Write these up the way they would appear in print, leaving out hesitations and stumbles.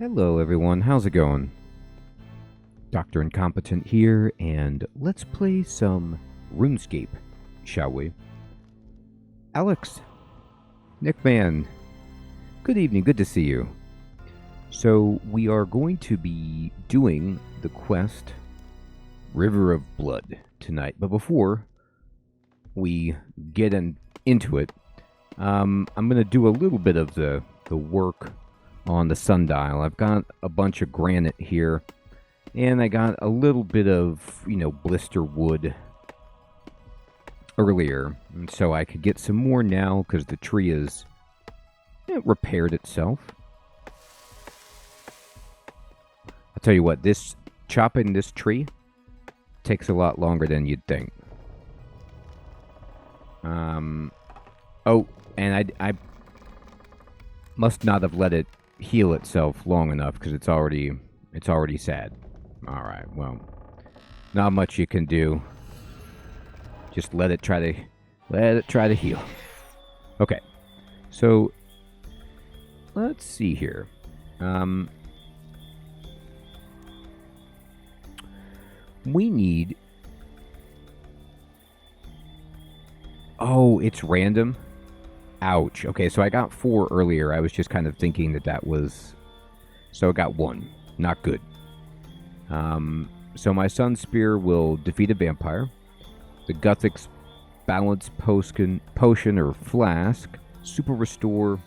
Hello everyone, how's it going? Dr. Incompetent here, and let's play some RuneScape, shall we? Alex, Nickman, good evening, good to see you. So we are going to be doing the quest River of Blood tonight, but before we get into it, I'm going to do a little bit of the work on the sundial. I've got a bunch of granite here, and I got a little bit of, blister wood earlier, and so I could get some more now because the tree is repaired itself. I'll tell you what, chopping this tree takes a lot longer than you'd think. Oh, and I must not have let it heal itself long enough because it's already sad. All right, well, not much you can do. Just let it try to heal. Okay, so let's see here. We need. Oh, it's random. Ouch. Okay, so I got 4 earlier. I was just kind of thinking that was... So I got 1. Not good. So my Sun Spear will defeat a vampire. The Guthix Balance Potion or Flask. Super Restore.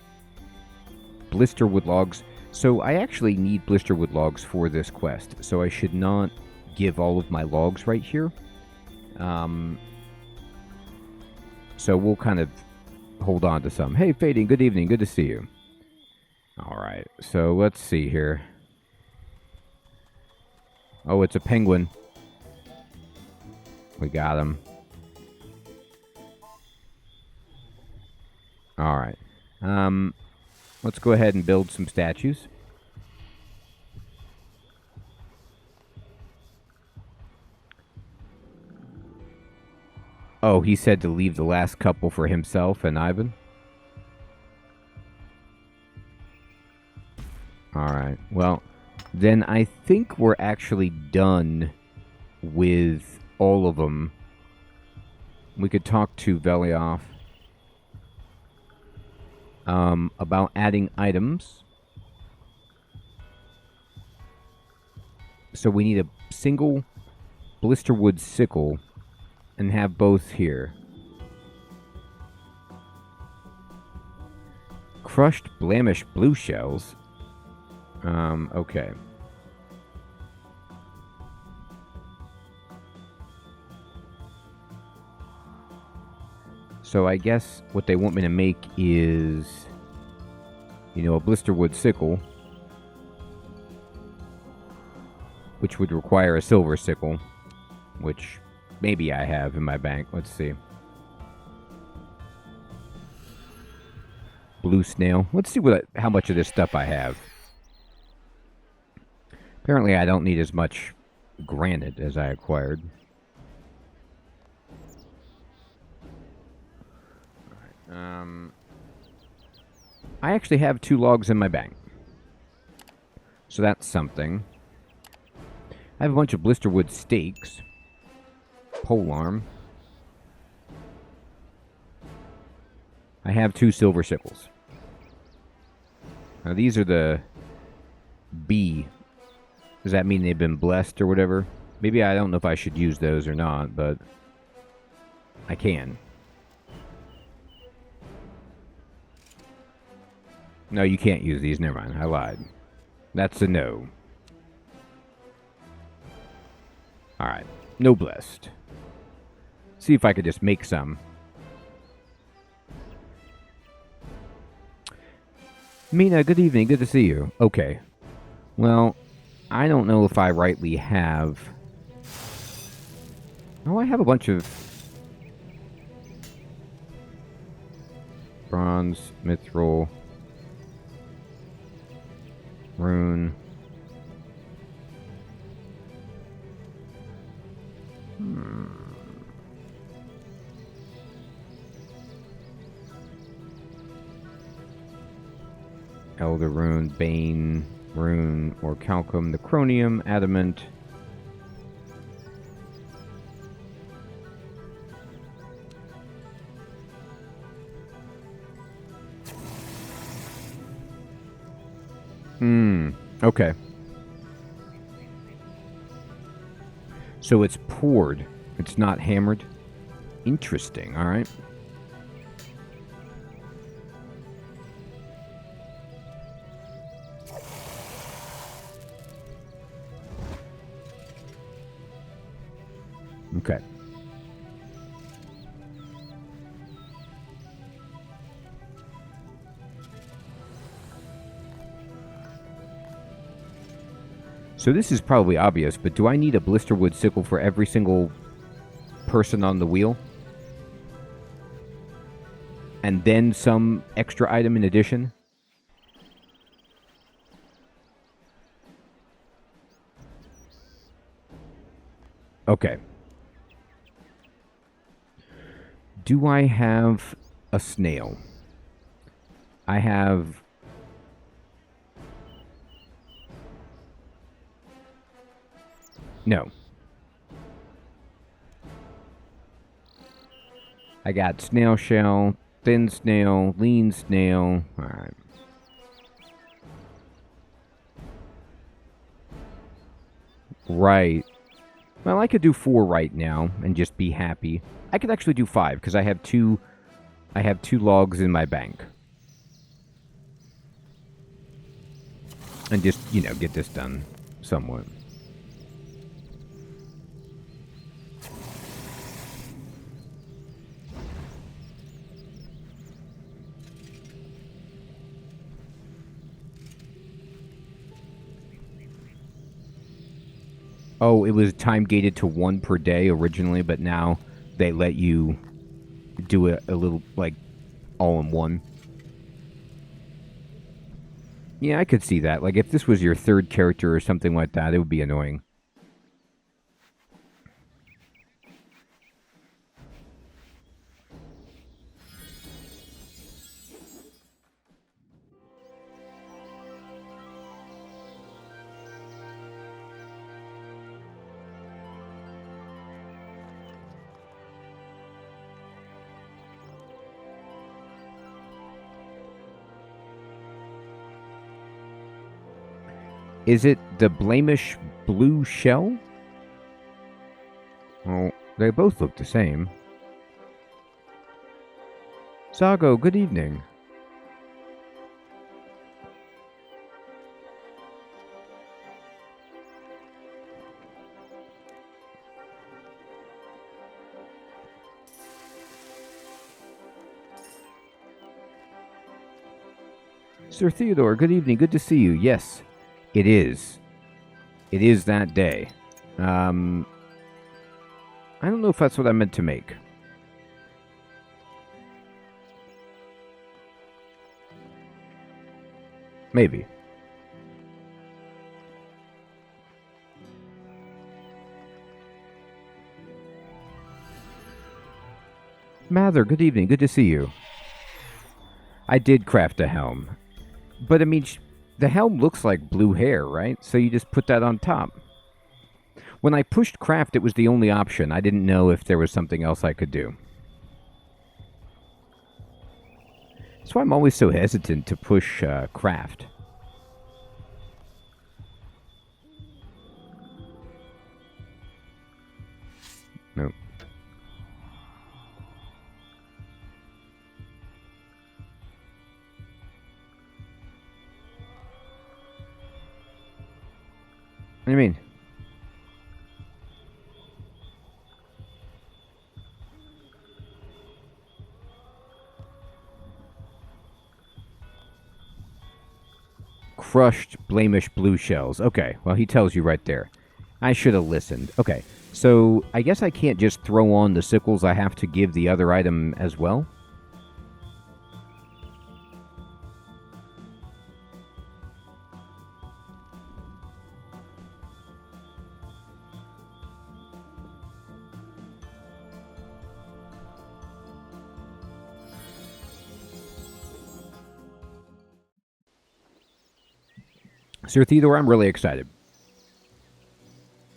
Blisterwood Logs. So I actually need Blisterwood Logs for this quest. So I should not give all of my logs right here. So we'll kind of hold on to some. Hey, Fading, good evening. Good to see you. All right, so let's see here. Oh, it's a penguin. We got him. All right. Let's go ahead and build some statues. Oh, he said to leave the last couple for himself and Ivan? Alright, well, then I think we're actually done with all of them. We could talk to Velioff about adding items. So we need a single blisterwood sickle and have both here. Crushed blamish blue shells. Okay. So I guess what they want me to make is, a blisterwood sickle, which would require a silver sickle, which maybe I have in my bank. Let's see. Blue snail. Let's see how much of this stuff I have. Apparently I don't need as much granite as I acquired. Alright, I actually have 2 logs in my bank. So that's something. I have a bunch of blisterwood stakes. Polearm. I have 2 silver sickles. Now these are the B. Does that mean they've been blessed or whatever? Maybe I don't know if I should use those or not, but I can. No, you can't use these. Never mind. I lied. That's a no. Alright. No blessed. See if I could just make some. Mina, good evening. Good to see you. Okay. Well, I don't know if I rightly have... Oh, I have a bunch of... Bronze, mithril, rune... Elder Rune, Bane, Rune or Calcum, the Chromium, Adamant. Okay. So it's poured. It's not hammered. Interesting, alright. Okay. So this is probably obvious, but do I need a blisterwood sickle for every single person on the wheel? And then some extra item in addition? Okay. Do I have a snail? I have... No. I got snail shell, thin snail, lean snail. Alright. Right. Well, I could do 4 right now and just be happy. I could actually do 5 because I have two logs in my bank. And just, you know, get this done somewhat. Oh, it was time gated to 1 per day originally, but now they let you do it a little, like, all in one. Yeah, I could see that. Like, if this was your 3rd character or something like that, it would be annoying. Is it the Blamish blue shell? Oh, they both look the same. Zago, good evening. Sir Theodore, good evening. Good to see you. Yes, it is. It is that day. I don't know if that's what I meant to make. Maybe. Mather, good evening. Good to see you. I did craft a helm. But, I mean, the helm looks like blue hair, right? So you just put that on top. When I pushed craft, it was the only option. I didn't know if there was something else I could do. That's why I'm always so hesitant to push craft. Nope. What do you mean? Crushed Blamish blue shells. Okay, well, he tells you right there. I should have listened. Okay, so I guess I can't just throw on the sickles. I have to give the other item as well? Sir Theodore, I'm really excited.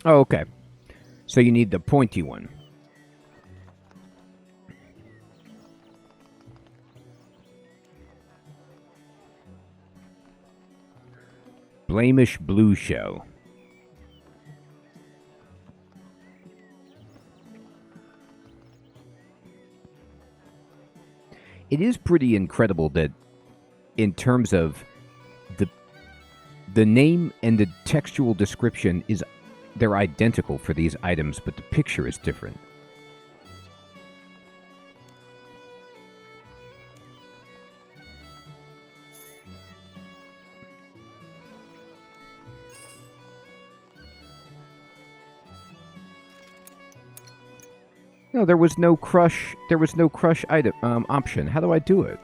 Oh, okay. So you need the pointy one. Blamish Blue Show. It is pretty incredible that in terms of the name and the textual description they're identical for these items, but the picture is different. No, there was no crush. There was no crush item option. How do I do it?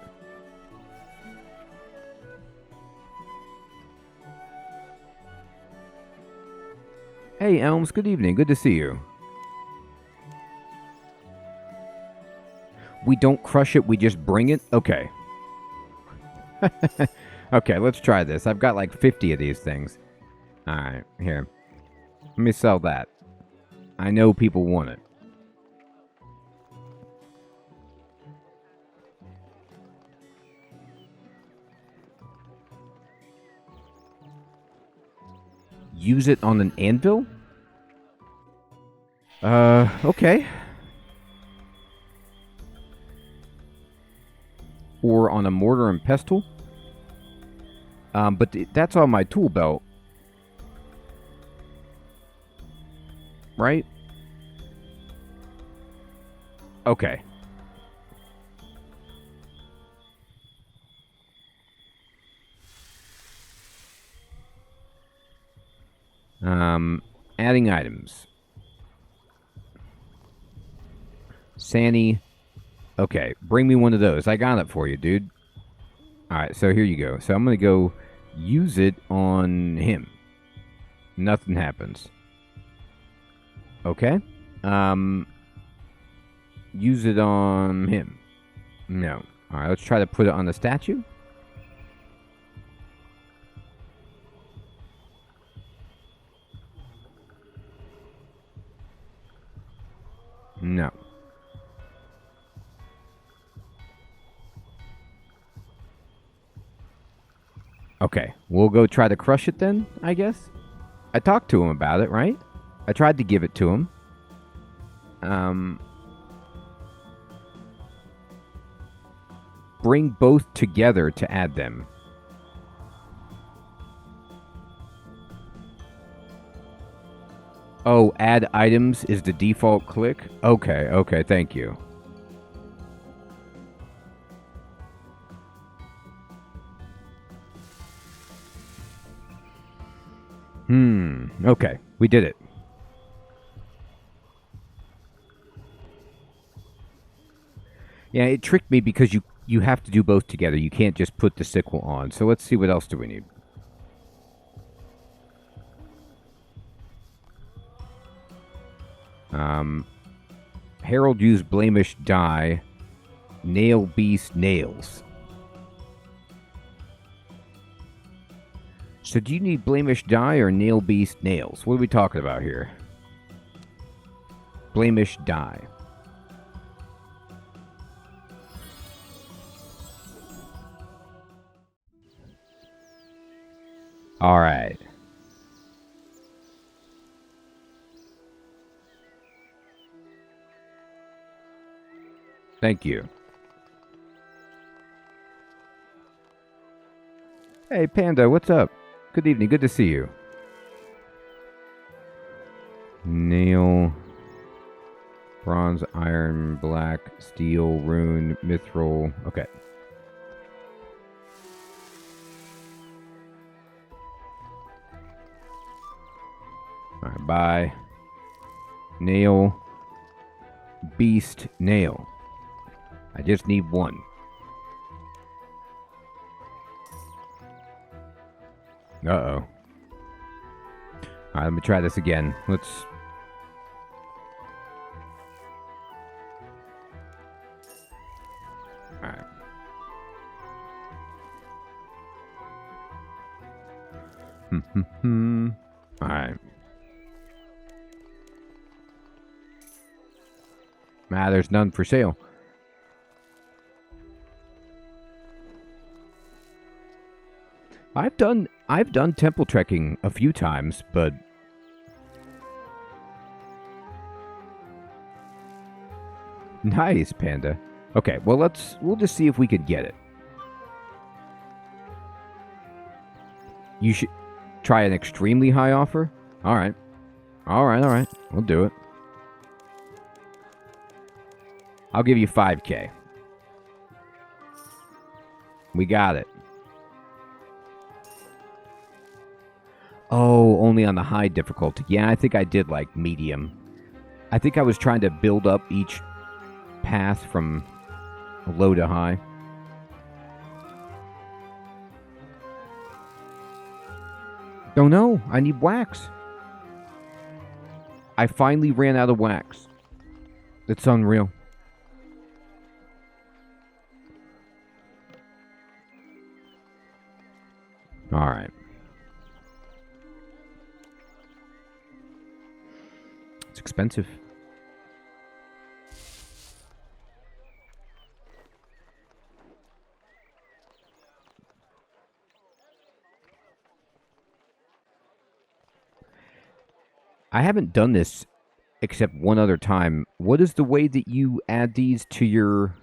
Hey, Elms. Good evening. Good to see you. We don't crush it. We just bring it. Okay. Okay, let's try this. I've got like 50 of these things. All right, here. Let me sell that. I know people want it. Use it on an anvil? Okay. Or on a mortar and pestle? But that's on my tool belt. Right? Okay. Adding items. Sanny. Okay, bring me one of those. I got it for you, dude. Alright, so here you go. So I'm going to go use it on him. Nothing happens. Okay. Use it on him. No. Alright, let's try to put it on the statue. No. Okay, we'll go try to crush it then, I guess. I talked to him about it, right? I tried to give it to him. Bring both together to add them. Oh, add items is the default click? Okay, thank you. Okay, we did it. Yeah, it tricked me because you have to do both together. You can't just put the sickle on. So let's see what else do we need. Herald used Blamish dye. Nail Beast nails. So do you need Blamish dye or Nail Beast nails? What are we talking about here? Blamish dye. All right. Thank you. Hey, Panda, what's up? Good evening. Good to see you. Nail. Bronze, iron, black, steel, rune, mithril. Okay. Alright, buy. Nail. Beast, nail. I just need one. Uh-oh. Alright, let me try this again. Let's... Alright. Alright. There's none for sale. I've done temple trekking a few times, but nice, Panda. Okay, well we'll just see if we could get it. You should try an extremely high offer? Alright. Alright. We'll do it. I'll give you 5K. We got it. Oh, only on the high difficulty. Yeah, I think I did like medium. I think I was trying to build up each path from low to high. Oh no, I need wax. I finally ran out of wax. It's unreal. Alright. It's expensive. I haven't done this except one other time. What is the way that you add these to your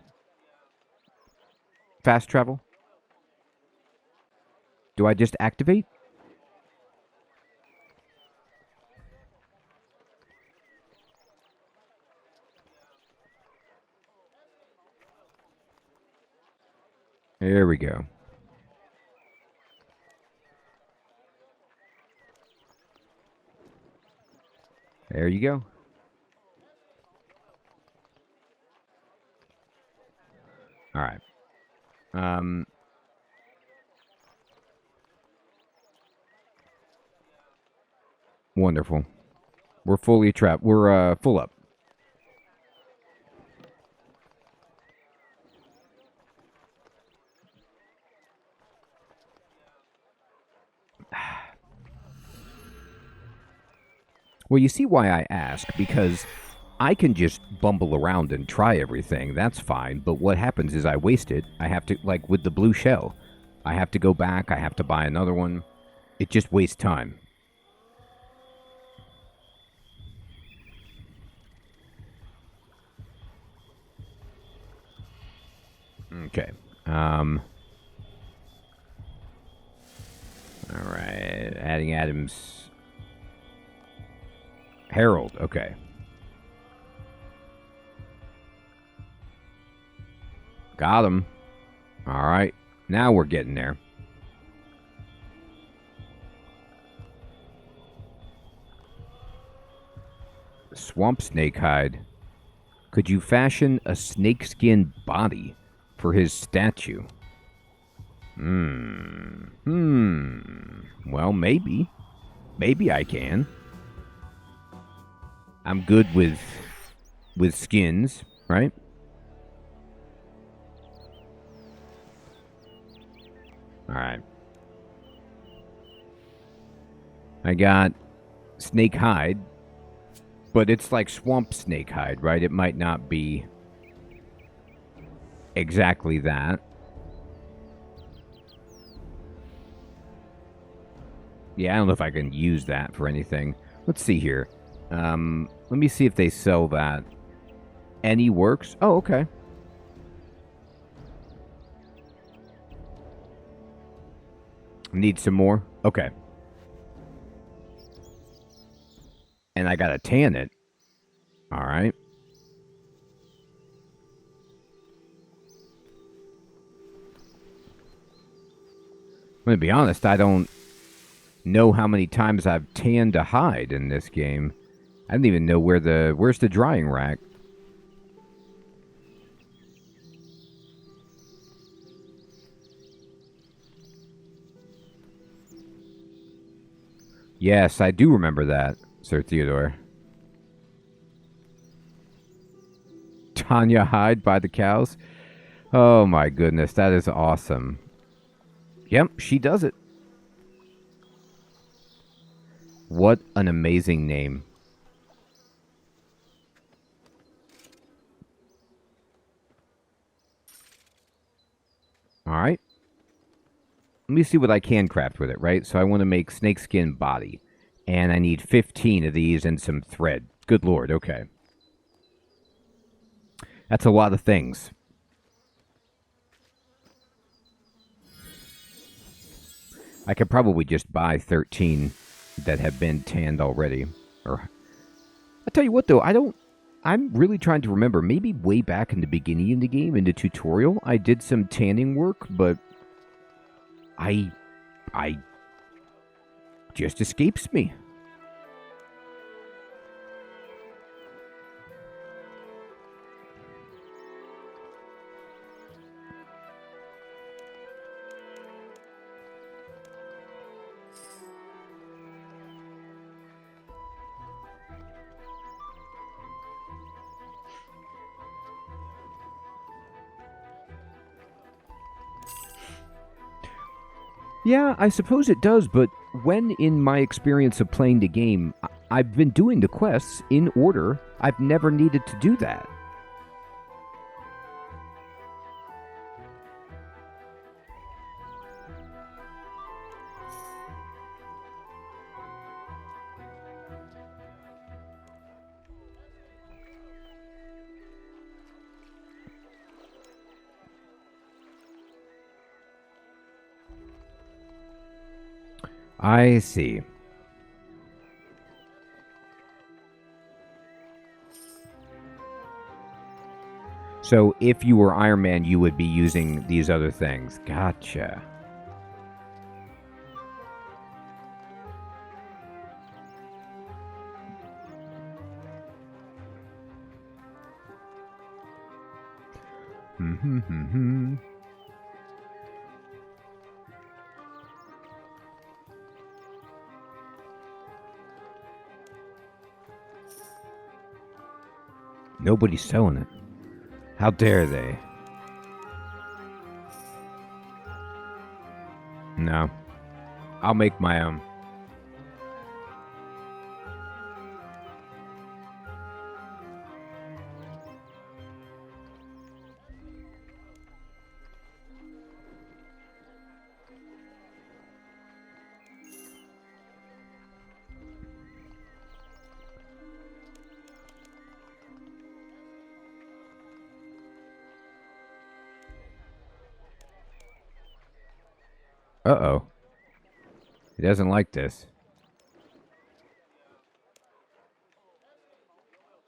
fast travel? Do I just activate? There we go. There you go. All right. Wonderful. We're fully trapped. We're full up. Well, you see why I ask, because I can just bumble around and try everything. That's fine, but what happens is I waste it. I have to, like with the blue shell, I have to go back, I have to buy another one. It just wastes time. Okay. All right. Adding items. Herald. Okay. Got him. All right. Now we're getting there. Swamp snake hide. Could you fashion a snakeskin body for his statue? Well, maybe. Maybe I can. I'm good with skins, right? All right. I got snake hide, but it's like swamp snake hide, right? It might not be exactly that. Yeah, I don't know if I can use that for anything. Let's see here. Let me see if they sell that. Any works? Oh, okay. Need some more? Okay. And I gotta tan it. Alright. I'm gonna be honest, I don't know how many times I've tanned a hide in this game. I don't even know where's the drying rack. Yes, I do remember that, Sir Theodore. Tanya hide by the cows? Oh my goodness, that is awesome. Yep, she does it. What an amazing name. Alright. Let me see what I can craft with it, right? So I want to make snakeskin body. And I need 15 of these and some thread. Good lord, okay. That's a lot of things. I could probably just buy 13 that have been tanned already. Or, I tell you what though, I'm really trying to remember, maybe way back in the beginning of the game, in the tutorial, I did some tanning work, but I just escapes me. Yeah, I suppose it does, but when in my experience of playing the game, I've been doing the quests in order, I've never needed to do that. I see. So if you were Iron Man, you would be using these other things. Gotcha. Nobody's selling it. How dare they? No. I'll make my own. Uh-oh. He doesn't like this.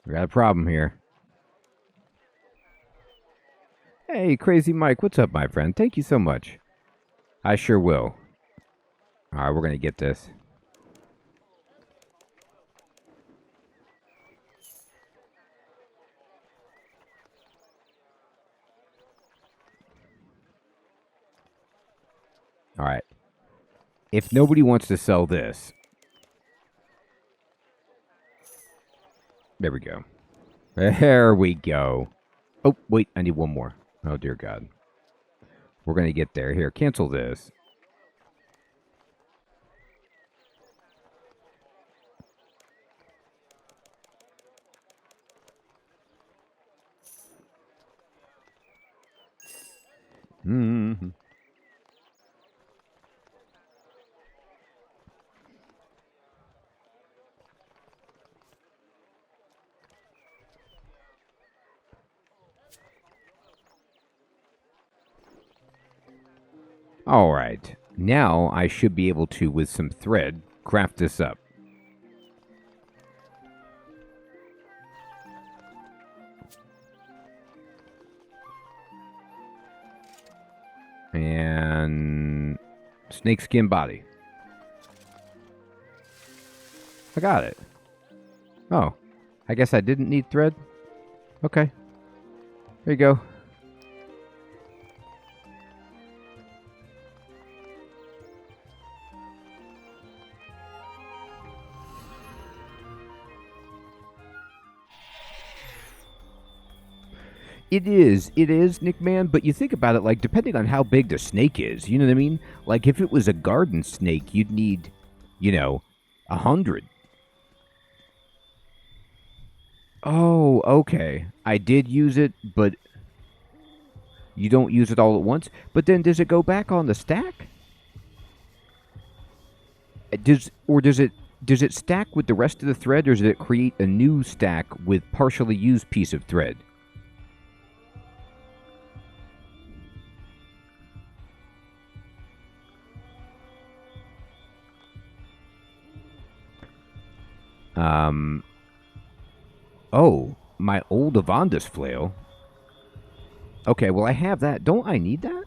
We got a problem here. Hey, Crazy Mike, what's up, my friend? Thank you so much. I sure will. Alright, we're gonna get this. Alright. If nobody wants to sell this... There we go. There we go. Oh, wait, I need one more. Oh, dear God. We're going to get there. Here, cancel this. Mm-hmm. All right. Now I should be able to, with some thread, craft this up. And snakeskin body. I got it. Oh, I guess I didn't need thread. Okay. There you go. It is, Nick Man, but you think about it, like, depending on how big the snake is, you know what I mean? Like, if it was a garden snake, you'd need, you know, 100. Oh, okay. I did use it, but you don't use it all at once. But then does it go back on the stack? Does it stack with the rest of the thread, or does it create a new stack with partially used piece of thread? Oh, my old Avandus flail. Okay, well I have that. Don't I need that?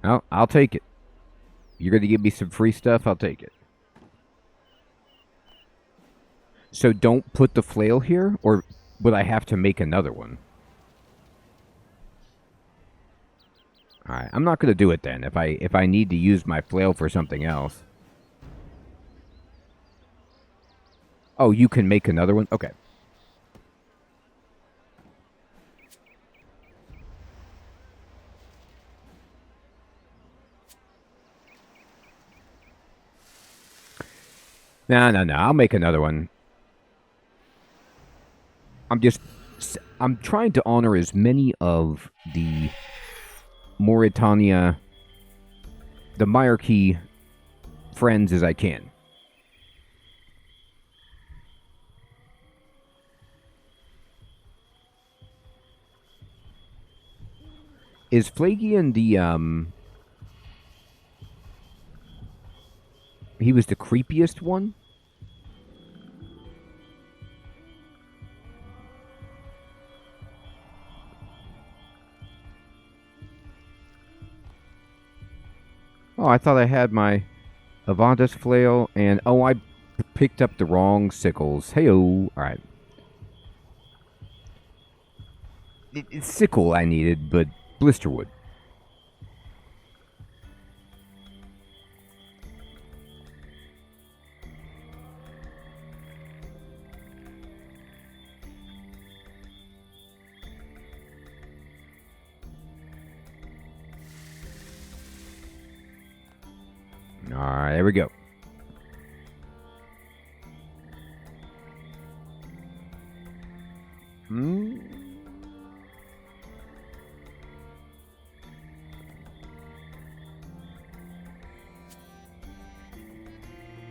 Oh, I'll take it. You're going to give me some free stuff? I'll take it. So don't put the flail here, or would I have to make another one? Alright, I'm not going to do it then, if I need to use my flail for something else. Oh, you can make another one? Okay. No, I'll make another one. I'm trying to honor as many of the Mauritania, the Myarchy friends as I can. Is Flagian the, he was the creepiest one? Oh, I thought I had my Avandus flail, and oh, I picked up the wrong sickles. Hey-oh. Alright. It's sickle I needed, but blisterwood. Alright, there we go.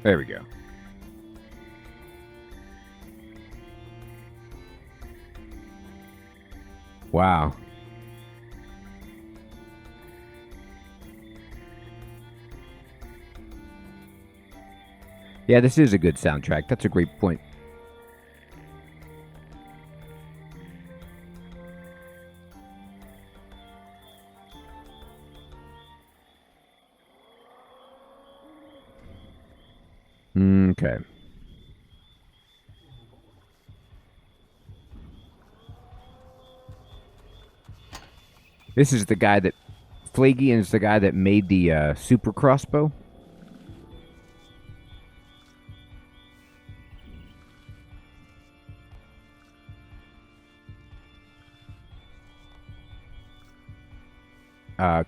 There we go. Wow. Yeah, this is a good soundtrack. That's a great point. Okay. This is the guy that... Flagian is the guy that made the super crossbow.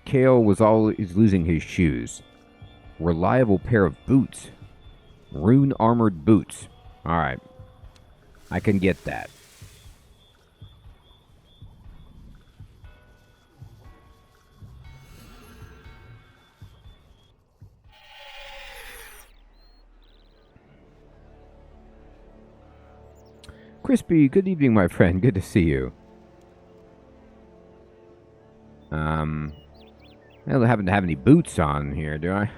Kale was always losing his shoes. Reliable pair of boots. Rune armored boots. Alright. I can get that. Crispy, good evening, my friend. Good to see you. I don't happen to have any boots on here, do I?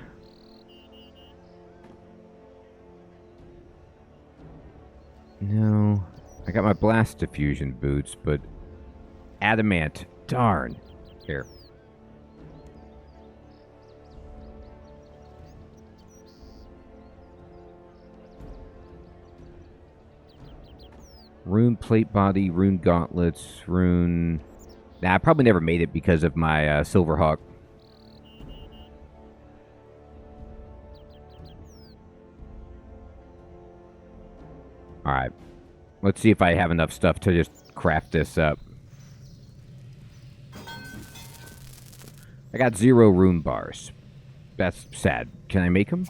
No. I got my blast diffusion boots, but adamant. Darn. Here. Rune plate body, rune gauntlets, rune... Nah, I probably never made it because of my Silverhawk. Alright. Let's see if I have enough stuff to just craft this up. I got 0 rune bars. That's sad. Can I make them?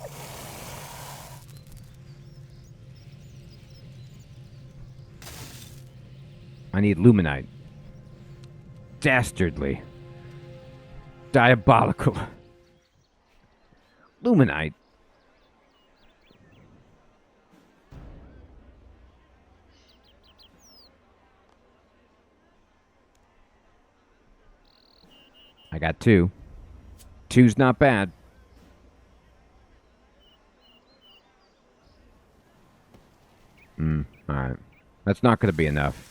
I need luminite. Dastardly. Diabolical. Luminite. I got 2. 2's not bad. Alright. That's not going to be enough.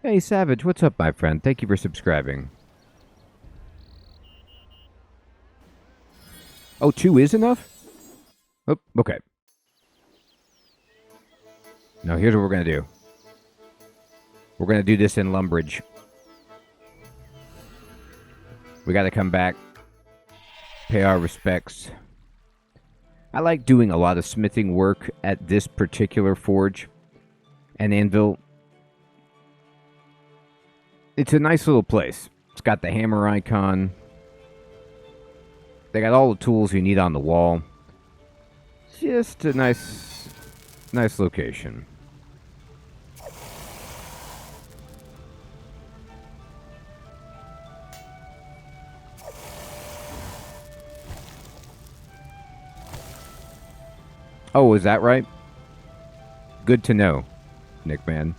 Hey, Savage, what's up, my friend? Thank you for subscribing. Oh, 2 is enough? Oh, okay. Now, here's what we're going to do. We're going to do this in Lumbridge. We got to come back, pay our respects. I like doing a lot of smithing work at this particular forge and anvil. It's a nice little place. It's got the hammer icon. They got all the tools you need on the wall. Just a nice location. Oh, is that right? Good to know, Nick Man.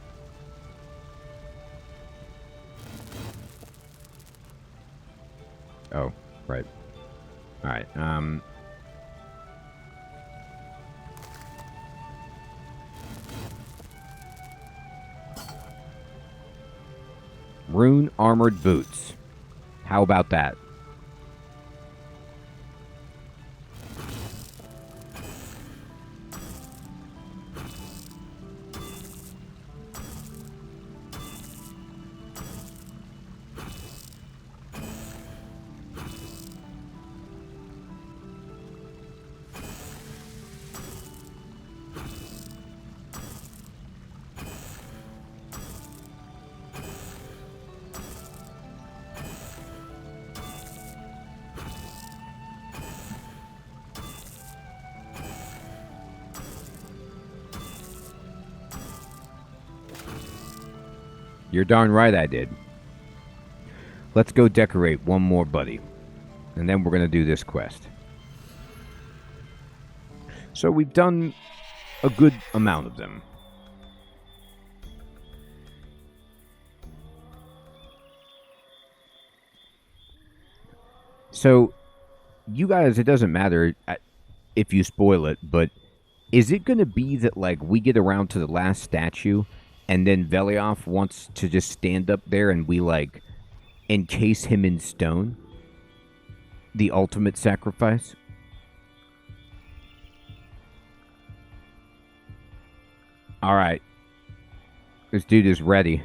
Oh, right. Alright, Rune armored boots. How about that? You're darn right I did. Let's go decorate one more buddy. And then we're going to do this quest. So we've done a good amount of them. So, you guys, it doesn't matter if you spoil it, but is it going to be that, like, we get around to the last statue and then Velioff wants to just stand up there and we, like, encase him in stone? The ultimate sacrifice? Alright. This dude is ready.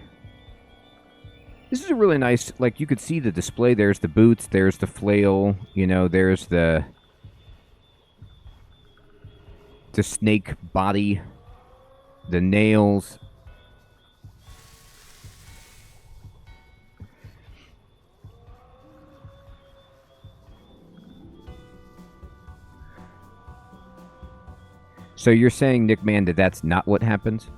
This is a really nice, like, you could see the display. There's the boots, there's the flail, you know, there's the snake body, the nails. So you're saying, Nick Man, that that's not what happens?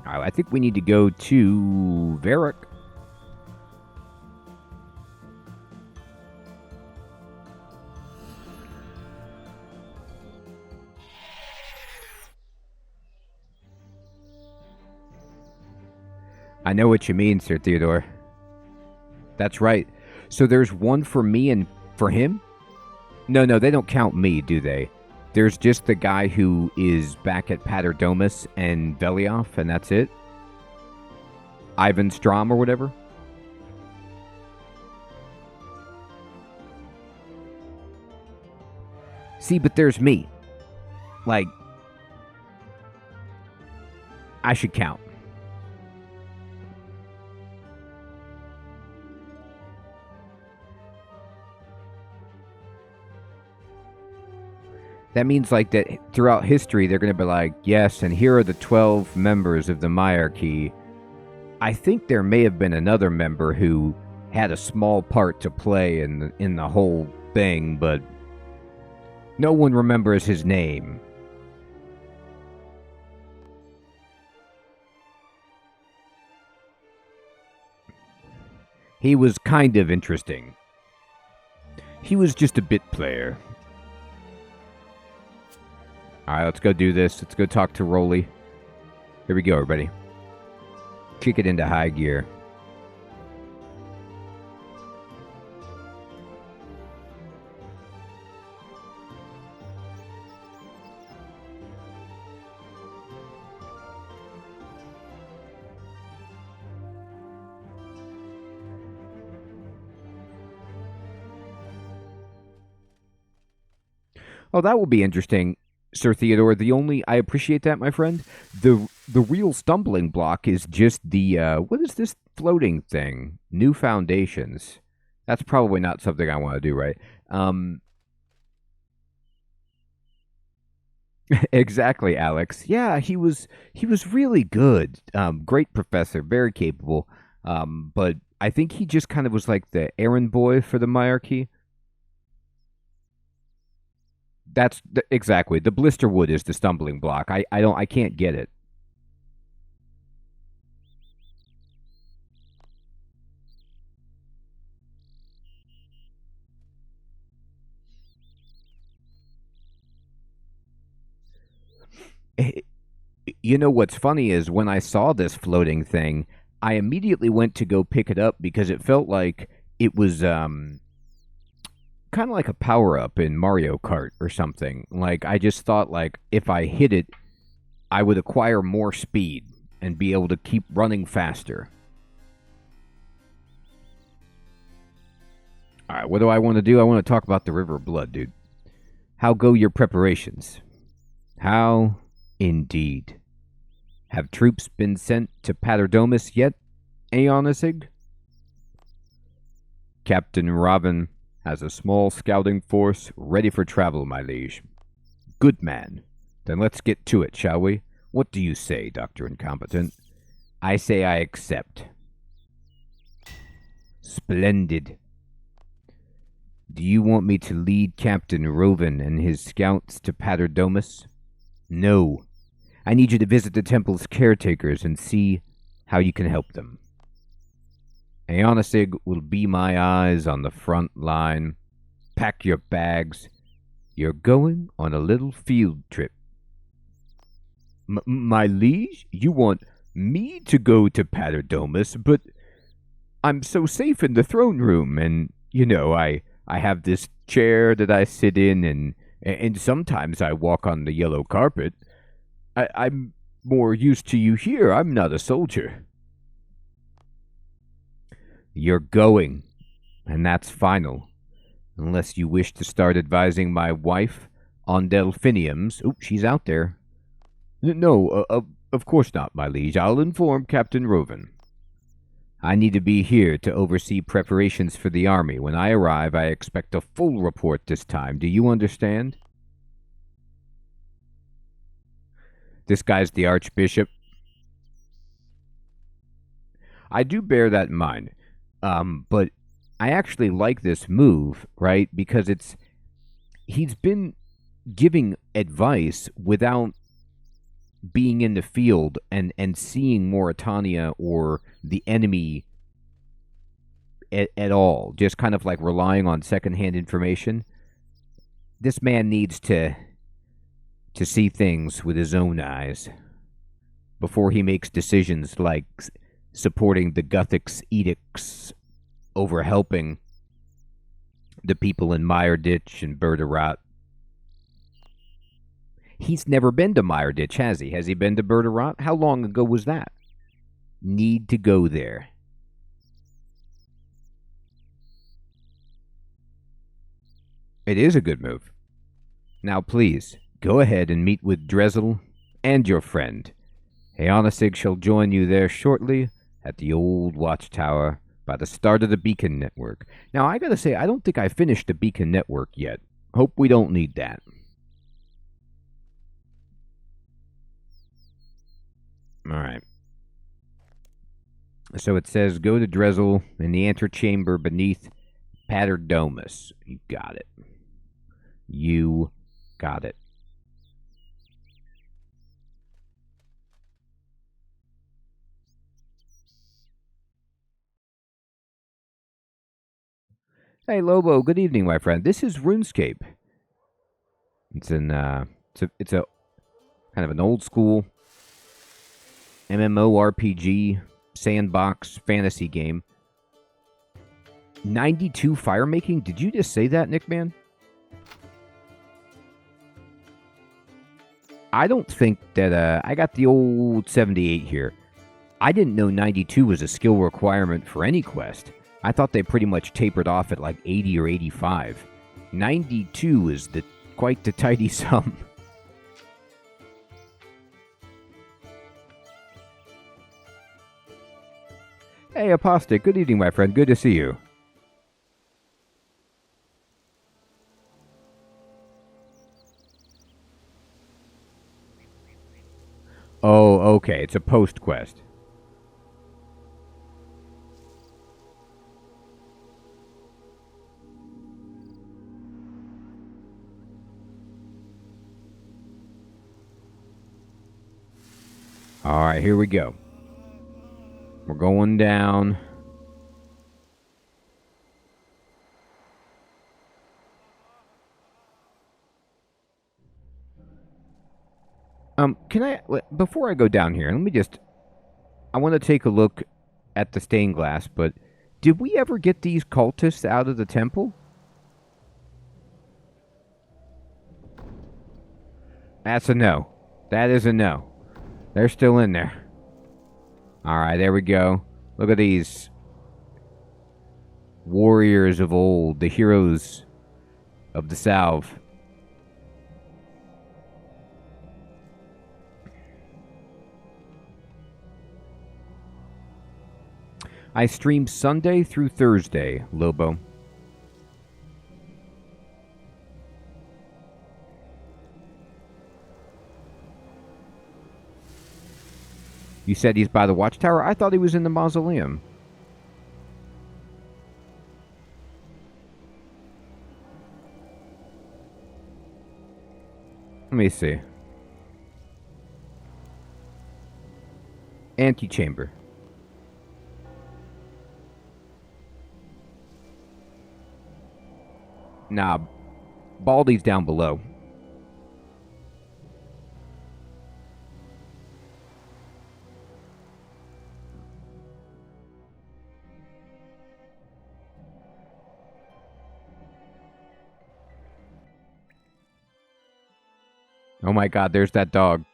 I think we need to go to Varric. I know what you mean, Sir Theodore. That's right. So there's one for me and for him? No, they don't count me, do they? There's just the guy who is back at Paterdomus and Velioff, and that's it? Ivan Strom or whatever? See, but there's me. Like, I should count. That means like that throughout history they're going to be like, yes, and here are the 12 members of the Myarchy. I think there may have been another member who had a small part to play in the whole thing, but no one remembers his name. He was kind of interesting. He was just a bit player. Alright, let's go do this. Let's go talk to Rolly. Here we go, everybody. Kick it into high gear. Oh, that will be interesting, Sir Theodore. I appreciate that, my friend. The real stumbling block is just the what is this floating thing? New foundations. That's probably not something I want to do, right? Exactly, Alex. Yeah, he was really good. Great professor, very capable. But I think he just kind of was like the errand boy for the Myarchy. Exactly. The blister wood is the stumbling block. I can't get it. You know what's funny is when I saw this floating thing, I immediately went to go pick it up because it felt like it was kind of like a power up in Mario Kart or something. Like I just thought like if I hit it, I would acquire more speed and be able to keep running faster. All right, what do I want to do? I want to talk about the River of Blood, dude. How go your preparations? How indeed. Have troops been sent to Paterdomus yet, Aeonisig? Captain Robin has a small scouting force ready for travel, my liege. Good man. Then let's get to it, shall we? What do you say, Dr. Incompetent? I say I accept. Splendid. Do you want me to lead Captain Roven and his scouts to Paterdomus? No. I need you to visit the temple's caretakers and see how you can help them. Aeonisig will be my eyes on the front line. Pack your bags. You're going on a little field trip. My liege? You want me to go to Paterdomus, but I'm so safe in the throne room, and, you know, I have this chair that I sit in, and sometimes I walk on the yellow carpet. I'm more used to you here. I'm not a soldier. You're going, and that's final. Unless you wish to start advising my wife on Delphiniums. Oop, she's out there. No, of course not, my liege. I'll inform Captain Roven. I need to be here to oversee preparations for the army. When I arrive, I expect a full report this time. Do you understand? This guy's the Archbishop. I do bear that in mind. But I actually like this move, right? Because he's been giving advice without being in the field and seeing Mauritania or the enemy at all. Just kind of like relying on secondhand information. This man needs to see things with his own eyes before he makes decisions like supporting the Guthix edicts over helping the people in Meyerditch and Berderat. He's never been to Meyerditch, has he? Has he been to Berderat? How long ago was that? Need to go there. It is a good move. Now, please, go ahead and meet with Drezel and your friend. Aeonisig shall join you there shortly at the old watchtower by the start of the beacon network. Now, I gotta say, I don't think I finished the beacon network yet. Hope we don't need that. Alright. So it says, go to Drizzle in the antechamber beneath Paterdomus. You got it. You got it. Hey, Lobo. Good evening, my friend. This is RuneScape. It's it's a kind of an old school MMORPG sandbox fantasy game. 92 fire making? Did you just say that, Nickman? I don't think that, I got the old 78 here. I didn't know 92 was a skill requirement for any quest. I thought they pretty much tapered off at like 80 or 85. 92 is quite the tidy sum. Hey, Apostate. Good evening, my friend. Good to see you. Oh, okay. It's a post quest. All right, here we go. We're going down. Before I go down here, I want to take a look at the stained glass, but did we ever get these cultists out of the temple? That's a no. That is a no. They're still in there. Alright, there we go. Look at these warriors of old, the heroes of the South. I stream Sunday through Thursday, Lobo. You said he's by the watchtower? I thought he was in the mausoleum. Let me see. Antechamber. Nah, Baldy's down below. Oh my god, there's that dog.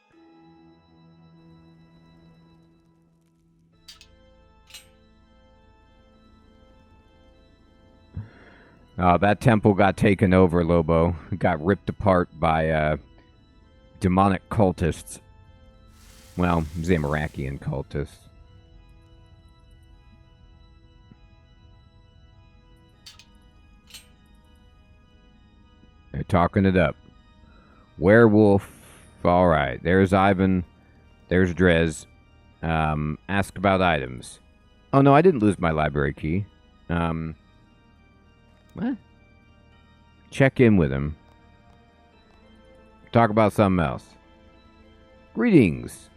That temple got taken over, Lobo. It got ripped apart by demonic cultists. Well, Zamarakian cultists. They're talking it up. Werewolf. Alright, there's Ivan. There's Drez. Ask about items. Oh no, I didn't lose my library key. What? Check in with him. Talk about something else. Greetings.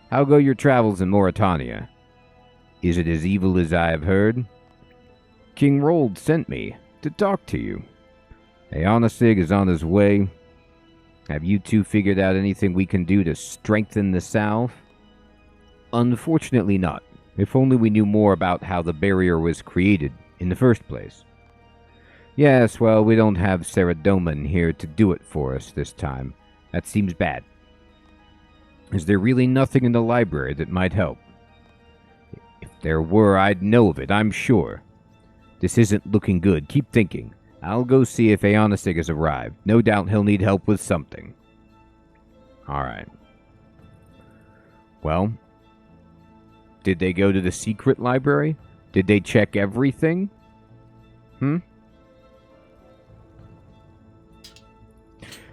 How go your travels in Mauritania? Is it as evil as I have heard? King Rold sent me to talk to you. Aonisig is on his way. Have you two figured out anything we can do to strengthen the South? Unfortunately not. If only we knew more about how the barrier was created in the first place. Yes, well, we don't have Saradomin here to do it for us this time. That seems bad. Is there really nothing in the library that might help? If there were, I'd know of it, I'm sure. This isn't looking good. Keep thinking. I'll go see if Aonisig has arrived. No doubt he'll need help with something. Alright. Well, did they go to the secret library? Did they check everything?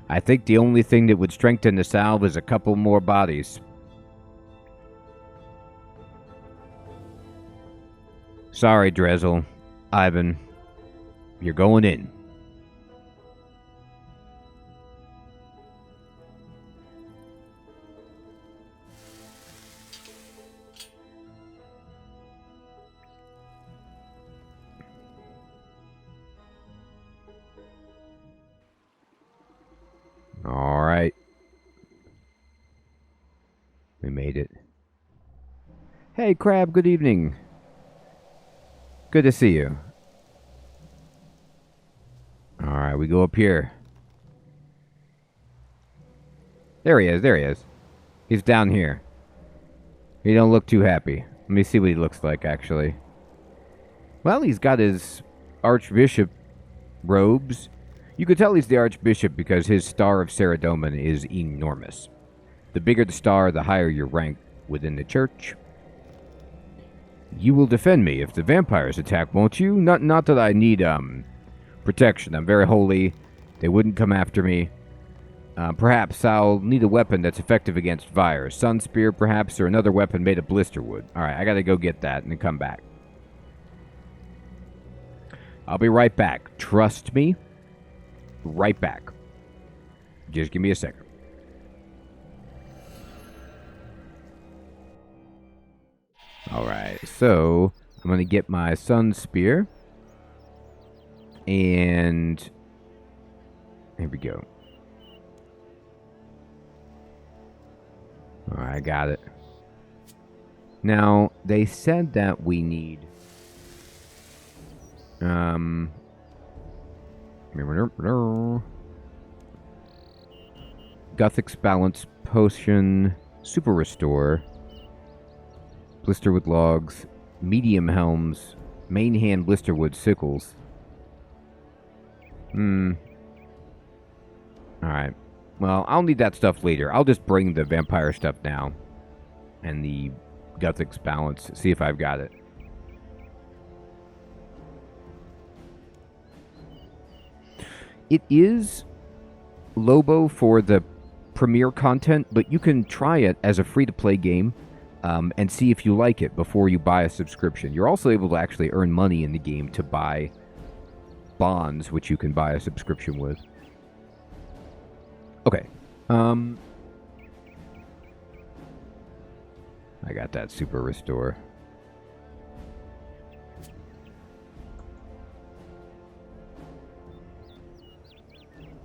I think the only thing that would strengthen the salve is a couple more bodies. Sorry, Drezel. Ivan, you're going in. All right. We made it. Hey, Crab, good evening. Good to see you. All right, we go up here. There he is, there he is. He's down here. He don't look too happy. Let me see what he looks like, actually. Well, he's got his Archbishop robes. You could tell he's the Archbishop because his Star of Saradomin is enormous. The bigger the star, the higher your rank within the church. You will defend me if the vampires attack, won't you? Not that I need, protection. I'm very holy. They wouldn't come after me. Perhaps I'll need a weapon that's effective against fire. Sun Spear, perhaps, or another weapon made of blister wood. Alright, I gotta go get that and then come back. I'll be right back. Trust me. Right back. Just give me a second. Alright, so I'm gonna get my Sun Spear. And here we go. Alright, I got it. Now, they said that we need Guthix Balance Potion, Super Restore, Blisterwood Logs, Medium Helms, Main Hand Blisterwood Sickles. Alright. Well, I'll need that stuff later. I'll just bring the vampire stuff now. And the Guthix Balance. See if I've got it. It is Lobo for the premiere content, but you can try it as a free-to-play game and see if you like it before you buy a subscription. You're also able to actually earn money in the game to buy bonds, which you can buy a subscription with. Okay. I got that Super Restore.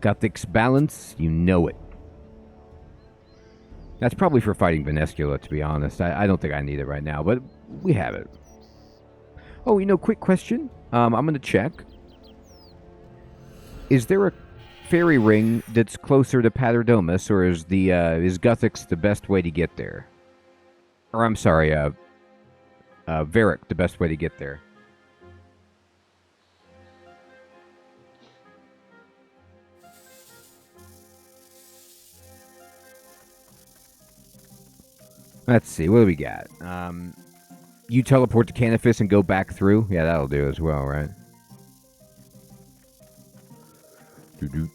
Guthix Balance, you know it. That's probably for fighting Venescula, to be honest. I don't think I need it right now, but we have it. Oh, quick question. I'm going to check. Is there a fairy ring that's closer to Paterdomus, or is Guthix the best way to get there? Or I'm sorry, Varric the best way to get there? Let's see, what do we got? You teleport to Canifis and go back through? Yeah, that'll do as well, right? Do.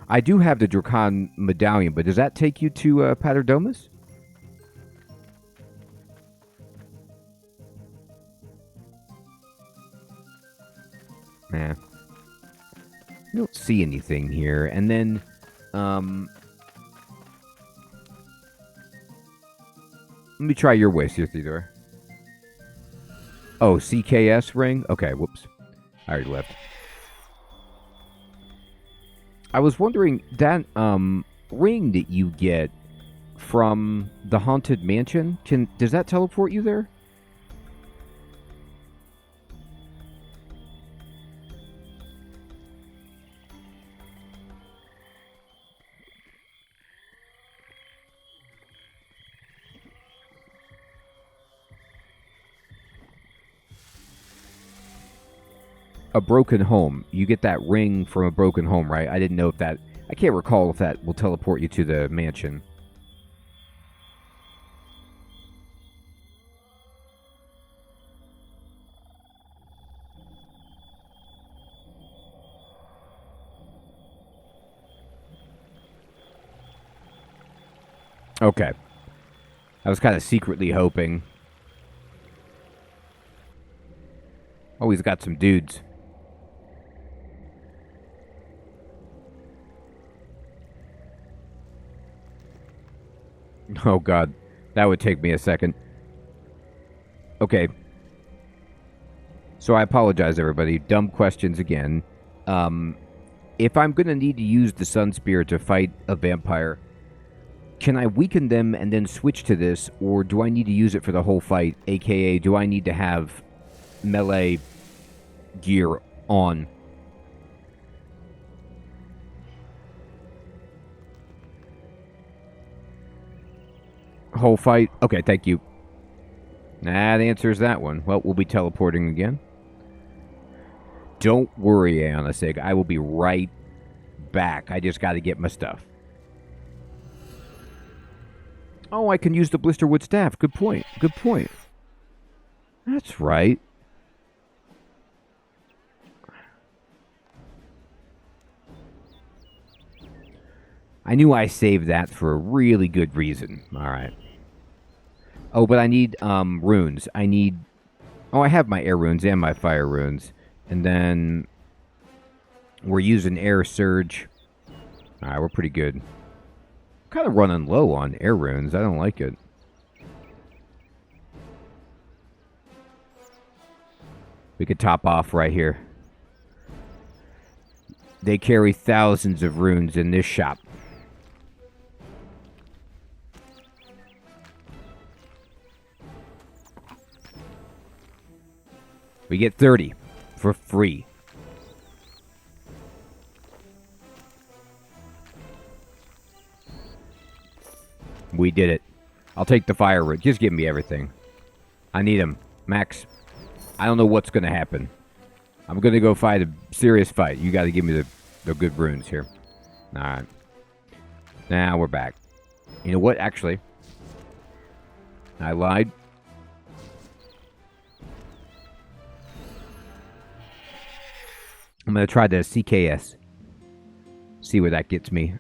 I do have the Dracan medallion, but does that take you to Paterdomus? Nah. I don't see anything here. And then, let me try your way, Sir Theodore. Oh, CKS ring? Okay, whoops. I already left. I was wondering, that ring that you get from the Haunted Mansion, does that teleport you there? A broken home. You get that ring from a broken home, right? I didn't know if that... I can't recall if that will teleport you to the mansion. Okay. I was kind of secretly hoping. Oh, he's got some dudes. Oh, God. That would take me a second. Okay. So I apologize, everybody. Dumb questions again. If I'm going to need to use the Sun Spear to fight a vampire, can I weaken them and then switch to this, or do I need to use it for the whole fight? AKA, do I need to have melee gear on? Whole fight? Okay, thank you. That answers that one. Well, we'll be teleporting again. Don't worry, Aeonisig. I will be right back. I just got to get my stuff. Oh, I can use the Blisterwood Staff. Good point. Good point. That's right. I knew I saved that for a really good reason. All right. Oh, but I need runes. I need... Oh, I have my air runes and my fire runes. And then we're using air surge. All right, we're pretty good. Kind of running low on air runes. I don't like it. We could top off right here. They carry thousands of runes in this shop. We get 30 for free. We did it. I'll take the fire root. Just give me everything. I need them. Max, I don't know what's going to happen. I'm going to go fight a serious fight. You got to give me the good runes here. All right. Now we're back. You know what? Actually, I lied. I'm going to try the CKS. See where that gets me.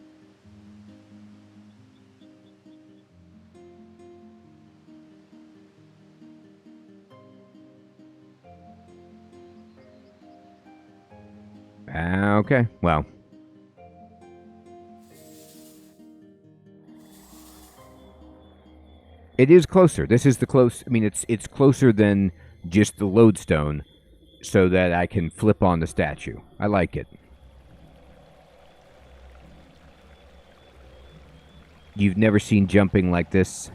Okay, well. It is closer. This is the close... I mean, it's closer than just the lodestone, so that I can flip on the statue. I like it. You've never seen jumping like this,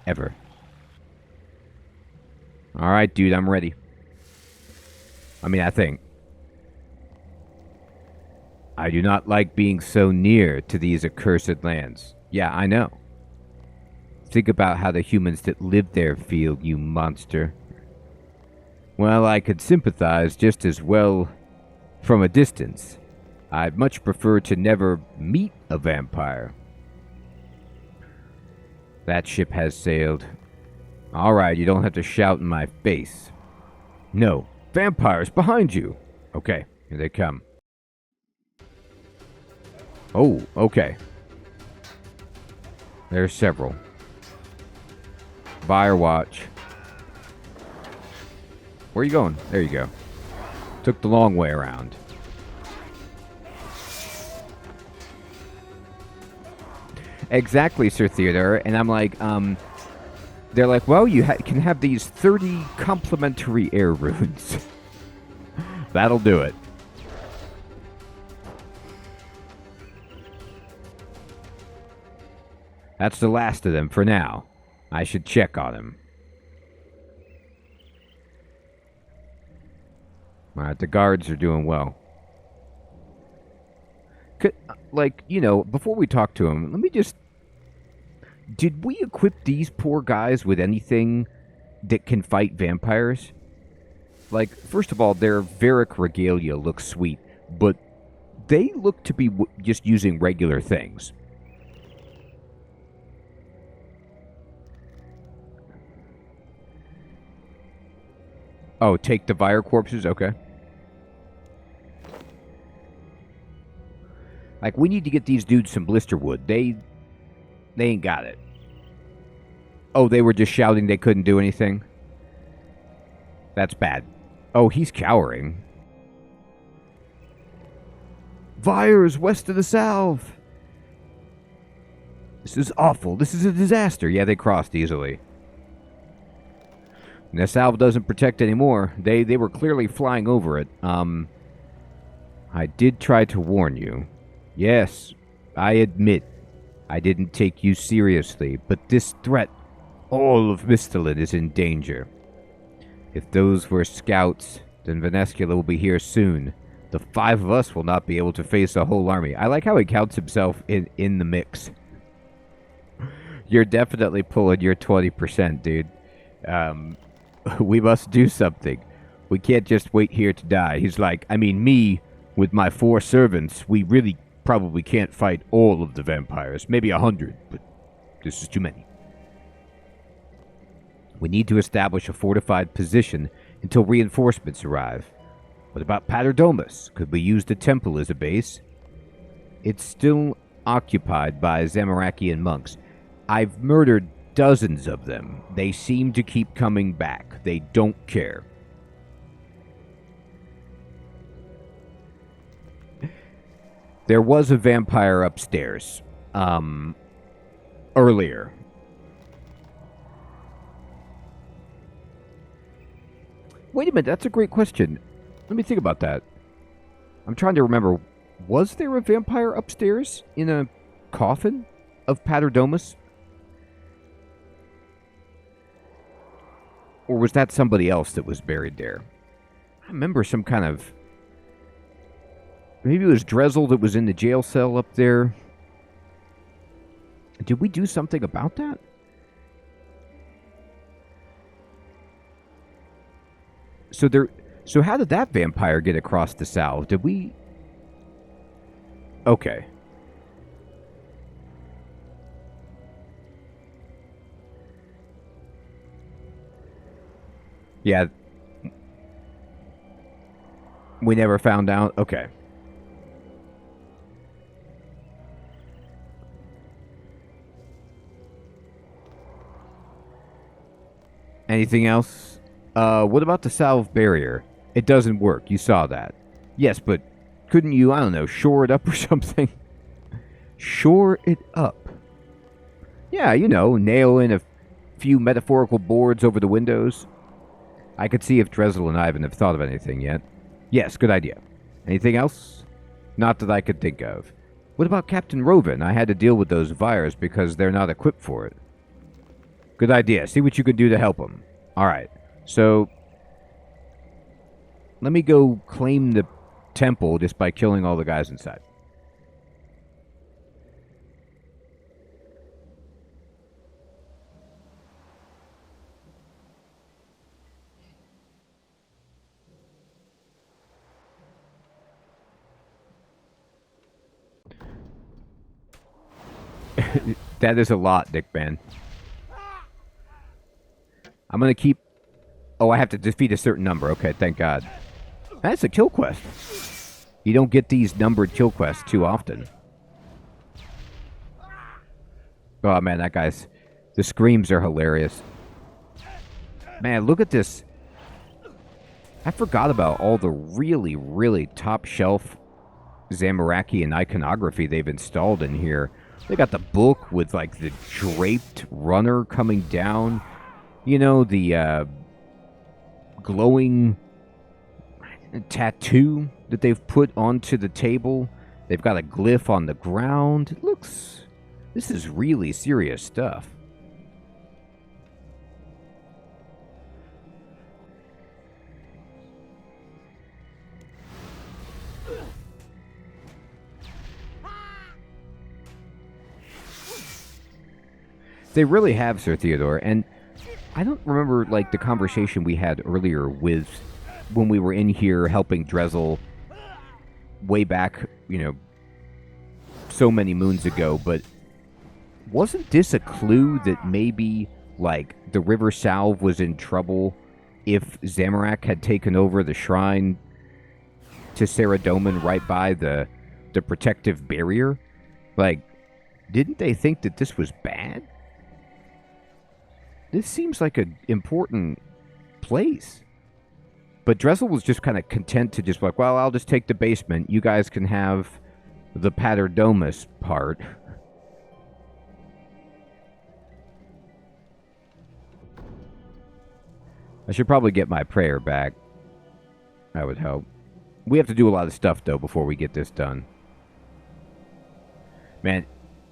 ever. Alright, dude, I'm ready. I mean, I think. I do not like being so near to these accursed lands. Yeah, I know. Think about how the humans that live there feel, you monster. Well, I could sympathize just as well from a distance. I'd much prefer to never meet a vampire. That ship has sailed. Alright, you don't have to shout in my face. No, vampires behind you. Okay, here they come. Oh, okay. There's several. Fire watch. Where are you going? There you go. Took the long way around. Exactly, Sir Theodore. And I'm like, they're like, well, you can have these 30 complimentary air runes. That'll do it. That's the last of them for now. I should check on him. Alright, the guards are doing well. Like, you know, before we talk to him, let me just... Did we equip these poor guys with anything that can fight vampires? Like, first of all, their Varic regalia looks sweet, but they look to be just using regular things. Oh, take the Vire corpses? Okay. Like, we need to get these dudes some blister wood. They ain't got it. Oh, they were just shouting they couldn't do anything? That's bad. Oh, he's cowering. Fires west of the salve! This is awful. This is a disaster. Yeah, they crossed easily. And the salve doesn't protect anymore. They were clearly flying over it. I did try to warn you. Yes, I admit I didn't take you seriously, but this threat, all of Mistalin is in danger. If those were scouts, then Venescula will be here soon. The 5 of us will not be able to face a whole army. I like how he counts himself in the mix. You're definitely pulling your 20%, dude. We must do something. We can't just wait here to die. He's like, I mean, me, with my 4 servants, we really probably can't fight all of the vampires. Maybe 100, but this is too many. We need to establish a fortified position until reinforcements arrive. What about Paterdomus? Could we use the temple as a base? It's still occupied by Zamarakian monks. I've murdered dozens of them. They seem to keep coming back. They don't care. There was a vampire upstairs. Earlier. Wait a minute, that's a great question. Let me think about that. I'm trying to remember. Was there a vampire upstairs in a coffin of Paterdomus? Or was that somebody else that was buried there? I remember some kind of... Maybe it was Drezel that was in the jail cell up there. Did we do something about that? So how did that vampire get across the salve? Did we... Okay. Yeah. We never found out? Okay. Anything else? What about the salve barrier? It doesn't work. You saw that. Yes, but couldn't you, I don't know, shore it up or something? Shore it up. Yeah, you know, nail in a few metaphorical boards over the windows. I could see if Drezel and Ivan have thought of anything yet. Yes, good idea. Anything else? Not that I could think of. What about Captain Rovin? I had to deal with those Vyres because they're not equipped for it. Good idea. See what you can do to help them. Alright, so... Let me go claim the temple just by killing all the guys inside. That is a lot, Dick Man. I'm going to keep... Oh, I have to defeat a certain number. Okay, thank God. That's a kill quest. You don't get these numbered kill quests too often. Oh, man, that guy's... The screams are hilarious. Man, look at this. I forgot about all the really, really top-shelf Zamarakian iconography they've installed in here. They got the book with, like, the draped runner coming down. You know, the glowing tattoo that they've put onto the table. They've got a glyph on the ground. It looks... This is really serious stuff. They really have, Sir Theodore, and I don't remember, like, the conversation we had earlier with when we were in here helping Drezel way back, you know, so many moons ago, but wasn't this a clue that maybe, like, the River Salve was in trouble if Zamorak had taken over the shrine to Saradomin right by the protective barrier? Like, didn't they think that this was bad? This seems like an important place. But Dressel was just kind of content to just like, well, I'll just take the basement. You guys can have the Paterdomus part. I should probably get my prayer back. I would hope. We have to do a lot of stuff, though, before we get this done. Man,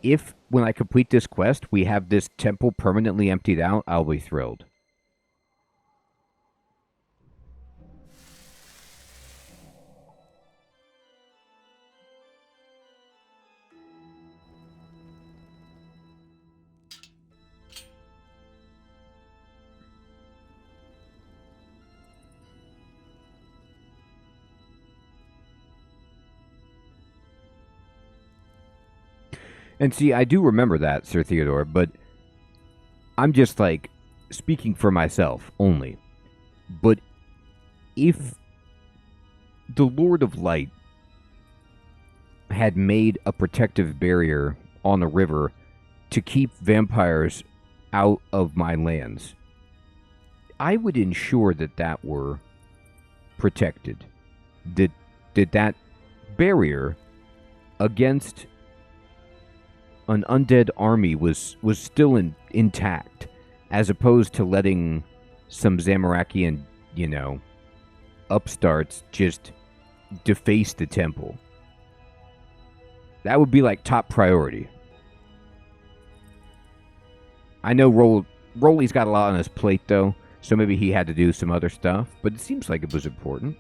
if, when I complete this quest, we have this temple permanently emptied out, I'll be thrilled. And see, I do remember that, Sir Theodore, but I'm just, like, speaking for myself only. But if the Lord of Light had made a protective barrier on the river to keep vampires out of my lands, I would ensure that that were protected. That that barrier against an undead army was still intact, as opposed to letting some Zamorakian, upstarts just deface the temple. That would be like top priority. I know Rolly's got a lot on his plate, though, so maybe he had to do some other stuff, but it seems like it was important.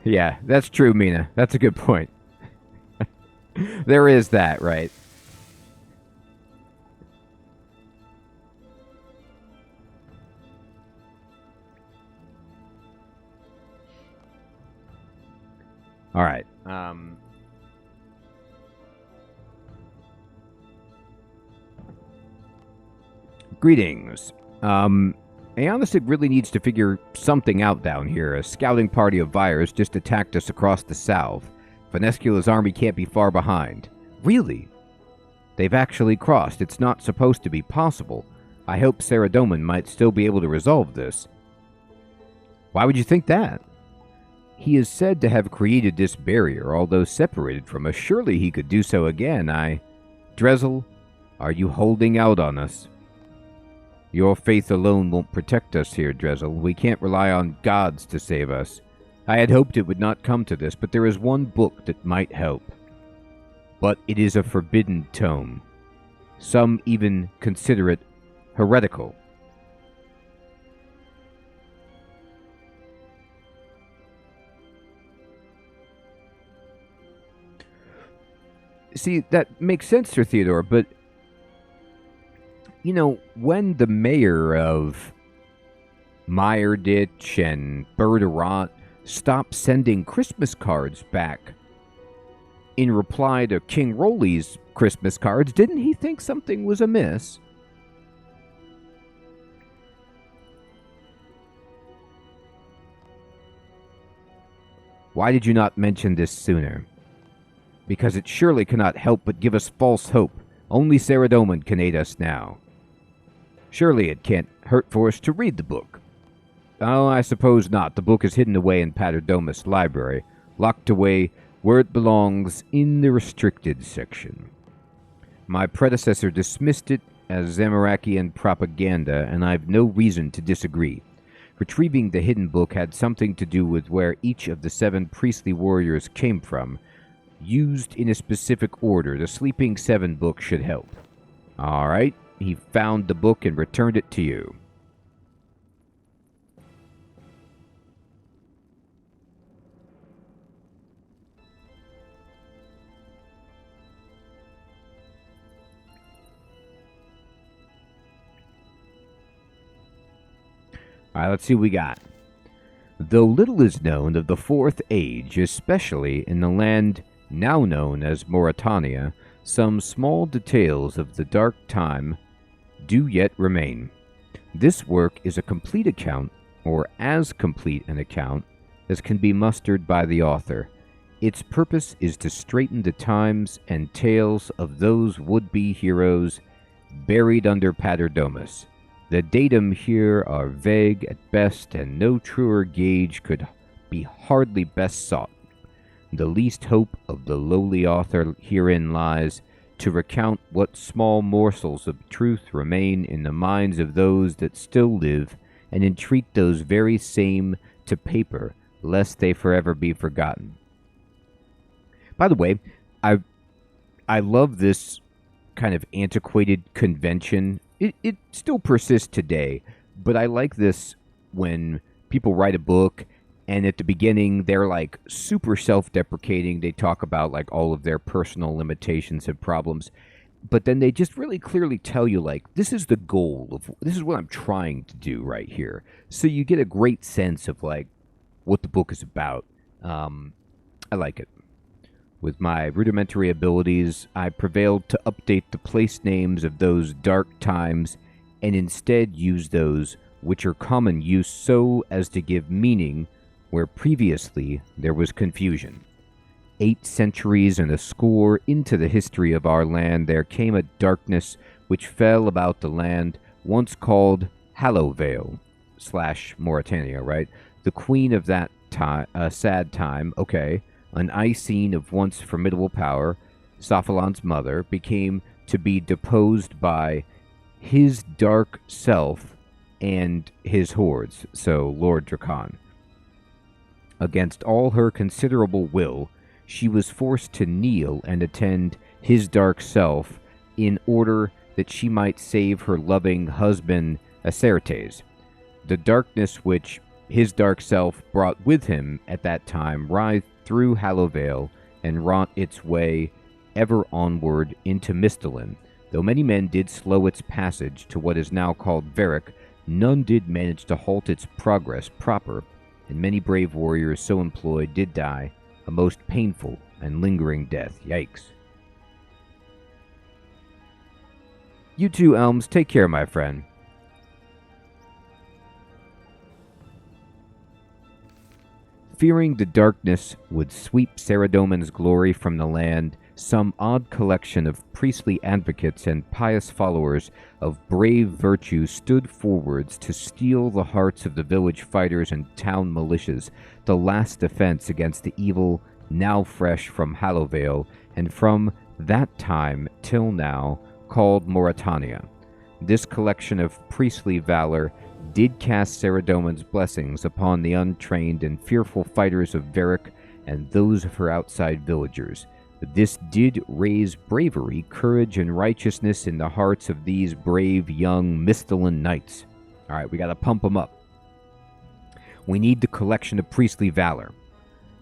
Yeah, that's true, Mina. That's a good point. There is that, right? All right. Greetings. Aonisig really needs to figure something out down here. A scouting party of Vyres just attacked us across the south. Venescula's army can't be far behind. Really? They've actually crossed. It's not supposed to be possible. I hope Saradomin might still be able to resolve this. Why would you think that? He is said to have created this barrier, although separated from us. Surely he could do so again. Dressel, are you holding out on us? Your faith alone won't protect us here, Dressel. We can't rely on gods to save us. I had hoped it would not come to this, but there is one book that might help. But it is a forbidden tome. Some even consider it heretical. See, that makes sense, Sir Theodore, but when the mayor of Meyerditch and Berderot stopped sending Christmas cards back in reply to King Rolly's Christmas cards, didn't he think something was amiss? Why did you not mention this sooner? Because it surely cannot help but give us false hope. Only Saradomin can aid us now. Surely it can't hurt for us to read the book. Oh, I suppose not. The book is hidden away in Paterdomus' library, locked away where it belongs in the restricted section. My predecessor dismissed it as Zamorakian propaganda, and I've no reason to disagree. Retrieving the hidden book had something to do with where each of the 7 priestly warriors came from. Used in a specific order, the Sleeping 7 book should help. All right. He found the book and returned it to you. All right, let's see what we got. Though little is known of the Fourth Age, especially in the land now known as Mauritania, some small details of the dark time do yet remain. This work is a complete account, or as complete an account, as can be mustered by the author. Its purpose is to straighten the times and tales of those would-be heroes buried under Paterdomus. The datum here are vague at best, and no truer gauge could be hardly best sought. The least hope of the lowly author herein lies to recount what small morsels of truth remain in the minds of those that still live, and entreat those very same to paper, lest they forever be forgotten. By the way, I love this kind of antiquated convention. It still persists today, but I like this when people write a book and at the beginning they're like super self-deprecating. They talk about like all of their personal limitations and problems, but then they just really clearly tell you like, this is the goal of, this is what I'm trying to do right here. So you get a great sense of like what the book is about. I like it. With my rudimentary abilities, I prevailed to update the place names of those dark times and instead use those which are common use so as to give meaning where previously there was confusion. 8 centuries and a score into the history of our land, there came a darkness which fell about the land once called Hallowvale / Mauritania, right? The queen of that sad time, okay, an Icene of once formidable power, Sophalon's mother, became to be deposed by his dark self and his hordes, so Lord Dracan. Against all her considerable will, she was forced to kneel and attend his dark self in order that she might save her loving husband Acertes. The darkness which his dark self brought with him at that time writhed through Hallowvale and wrought its way ever onward into Mistalin. Though many men did slow its passage to what is now called Varick, none did manage to halt its progress proper, and many brave warriors so employed did die a most painful and lingering death. Yikes. You too, Elms. Take care, my friend. Fearing the darkness would sweep Saradomin's glory from the land, some odd collection of priestly advocates and pious followers of brave virtue stood forwards to steel the hearts of the village fighters and town militias, the last defense against the evil now fresh from Hallowvale, and from that time till now called Mauritania. This collection of priestly valor did cast Saradomin's blessings upon the untrained and fearful fighters of Varick and those of her outside villagers. This did raise bravery, courage, and righteousness in the hearts of these brave young Mistalin knights. Alright, we gotta pump them up. We need the collection of priestly valor.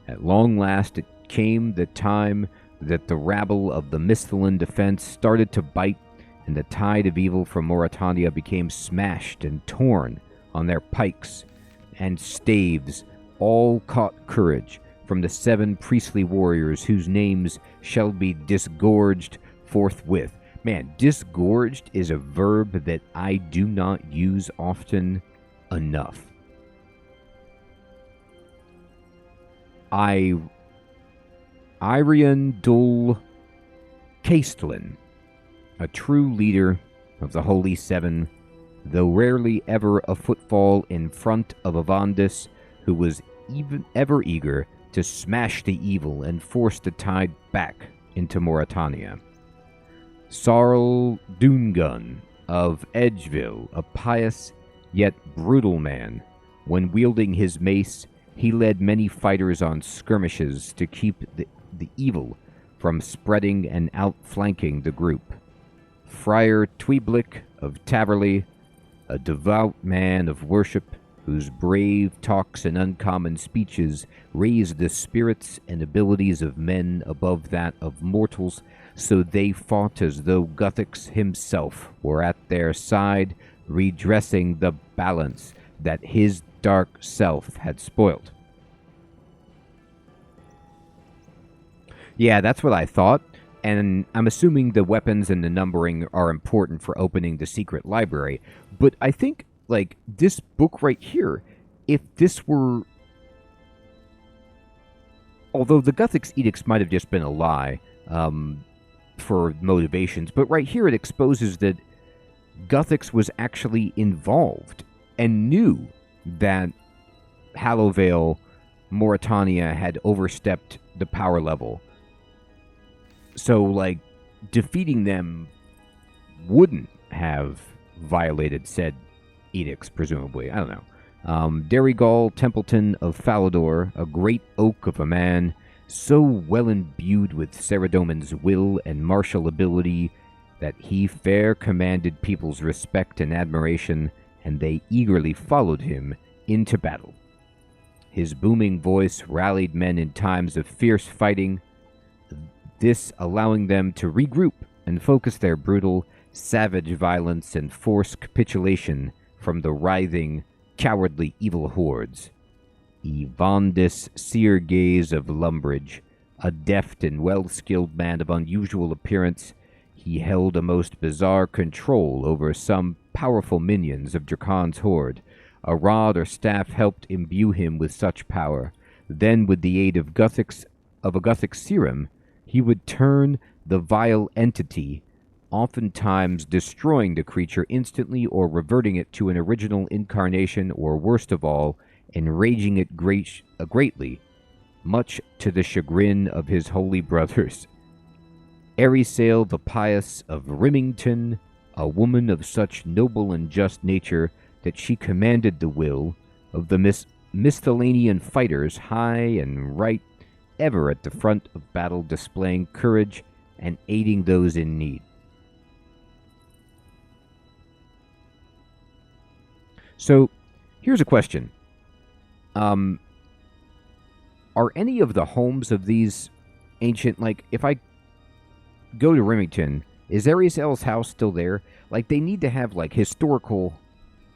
At long last it came the time that the rabble of the Mistalin defense started to bite, and the tide of evil from Mauritania became smashed and torn on their pikes and staves. All caught courage from the 7 priestly warriors whose names shall be disgorged forthwith. Man, disgorged is a verb that I do not use often enough. Irian Dul Castelin, a true leader of the Holy Seven, though rarely ever a footfall in front of Avandis, who was ever eager to smash the evil and force the tide back into Mauritania. Sarl Dungun of Edgeville, a pious yet brutal man. When wielding his mace, he led many fighters on skirmishes to keep the evil from spreading and outflanking the group. Friar Tweeblick of Taverley, a devout man of worship, whose brave talks and uncommon speeches raised the spirits and abilities of men above that of mortals, so they fought as though Guthix himself were at their side, redressing the balance that his dark self had spoilt. Yeah, that's what I thought, and I'm assuming the weapons and the numbering are important for opening the secret library, but I think, like, this book right here, if this were although the Guthix edicts might have just been a lie for motivations, but right here it exposes that Guthix was actually involved and knew that Hallowvale, Mauritania had overstepped the power level. So, like, defeating them wouldn't have violated said edicts, presumably. I don't know. Derrigal Templeton of Falador, a great oak of a man, so well imbued with Saradomin's will and martial ability that he fair commanded people's respect and admiration, and they eagerly followed him into battle. His booming voice rallied men in times of fierce fighting, this allowing them to regroup and focus their brutal, savage violence and force capitulation from the writhing, cowardly evil hordes. Evandis Seergaze of Lumbridge, a deft and well-skilled man of unusual appearance, he held a most bizarre control over some powerful minions of Dracon's horde. A rod or staff helped imbue him with such power. Then, with the aid of a Guthix serum, he would turn the vile entity, oftentimes destroying the creature instantly or reverting it to an original incarnation, or worst of all, enraging it greatly, much to the chagrin of his holy brothers. Erisale the Pious of Rimington, a woman of such noble and just nature that she commanded the will of the Misthalanian fighters high and right, ever at the front of battle, displaying courage and aiding those in need. So, here's a question. Are any of the homes of these ancient, like, if I go to Remington, is Erisale's house still there? Like, they need to have, like, historical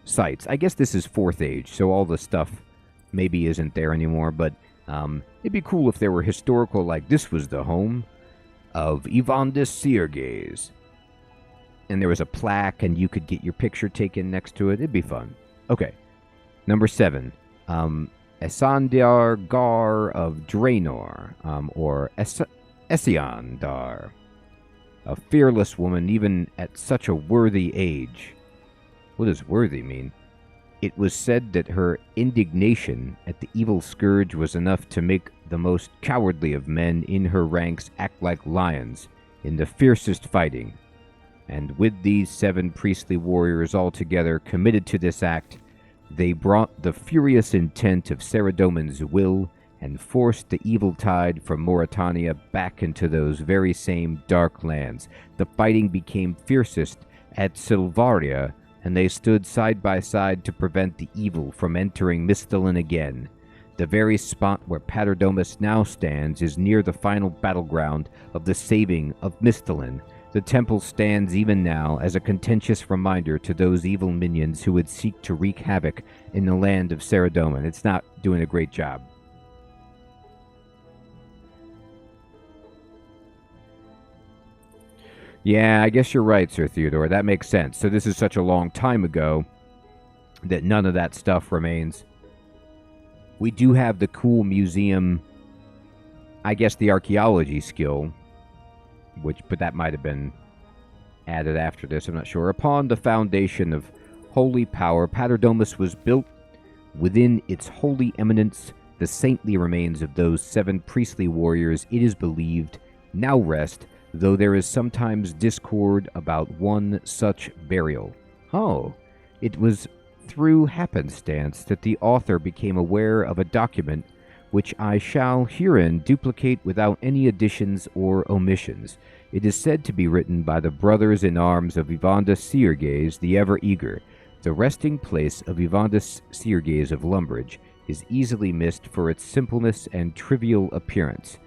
sites. I guess this is 4th Age, so all the stuff maybe isn't there anymore, but it'd be cool if there were historical, like, this was the home of Evandis Seergaze. And there was a plaque, and you could get your picture taken next to it. It'd be fun. Okay. Number 7. Esandar Gar of Draenor, or Esiandar. A fearless woman, even at such a worthy age. What does worthy mean? It was said that her indignation at the evil scourge was enough to make the most cowardly of men in her ranks act like lions in the fiercest fighting. And with these 7 priestly warriors all together committed to this act, they brought the furious intent of Saradomin's will and forced the evil tide from Mauritania back into those very same dark lands. The fighting became fiercest at Silvaria, and they stood side by side to prevent the evil from entering Mistalin again. The very spot where Paterdomus now stands is near the final battleground of the saving of Mistalin. The temple stands even now as a contentious reminder to those evil minions who would seek to wreak havoc in the land of Saradomin. It's not doing a great job. Yeah, I guess you're right, Sir Theodore. That makes sense. So this is such a long time ago that none of that stuff remains. We do have the cool museum, I guess the archaeology skill, but that might have been added after this, I'm not sure. Upon the foundation of holy power, Paterdomus was built within its holy eminence. The saintly remains of those 7 priestly warriors, it is believed, now rest, though there is sometimes discord about one such burial. Oh, it was through happenstance that the author became aware of a document which I shall herein duplicate without any additions or omissions. It is said to be written by the brothers in arms of Evandis Seergaze, the ever-eager. The resting place of Evandis Seergaze of Lumbridge is easily missed for its simpleness and trivial appearance.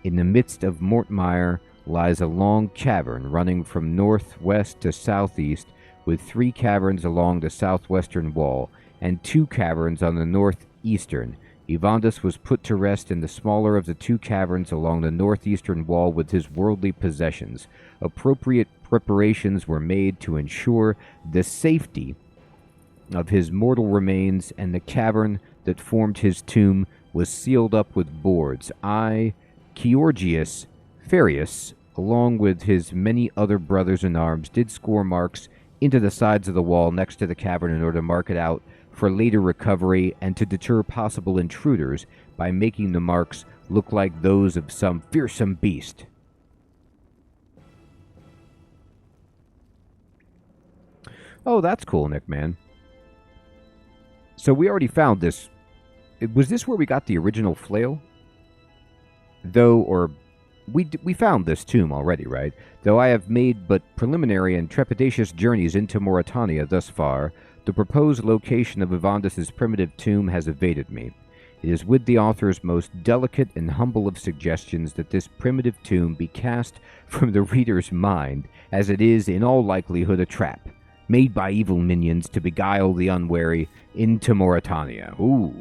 In the midst of Mortmire lies a long cavern running from northwest to southeast, with 3 caverns along the southwestern wall, and 2 caverns on the northeastern. Evandis was put to rest in the smaller of the 2 caverns along the northeastern wall with his worldly possessions. Appropriate preparations were made to ensure the safety of his mortal remains, and the cavern that formed his tomb was sealed up with boards. I, Georgius Farius, along with his many other brothers in arms, did score marks into the sides of the wall next to the cavern in order to mark it out for later recovery and to deter possible intruders by making the marks look like those of some fearsome beast. Oh, that's cool, Nick, man. So we already found this. Was this where we got the original flail? Though, or we found this tomb already, right? Though I have made but preliminary and trepidatious journeys into Mauritania thus far, the proposed location of Evandus's primitive tomb has evaded me. It is with the author's most delicate and humble of suggestions that this primitive tomb be cast from the reader's mind, as it is in all likelihood a trap, made by evil minions to beguile the unwary into Mauritania. Ooh.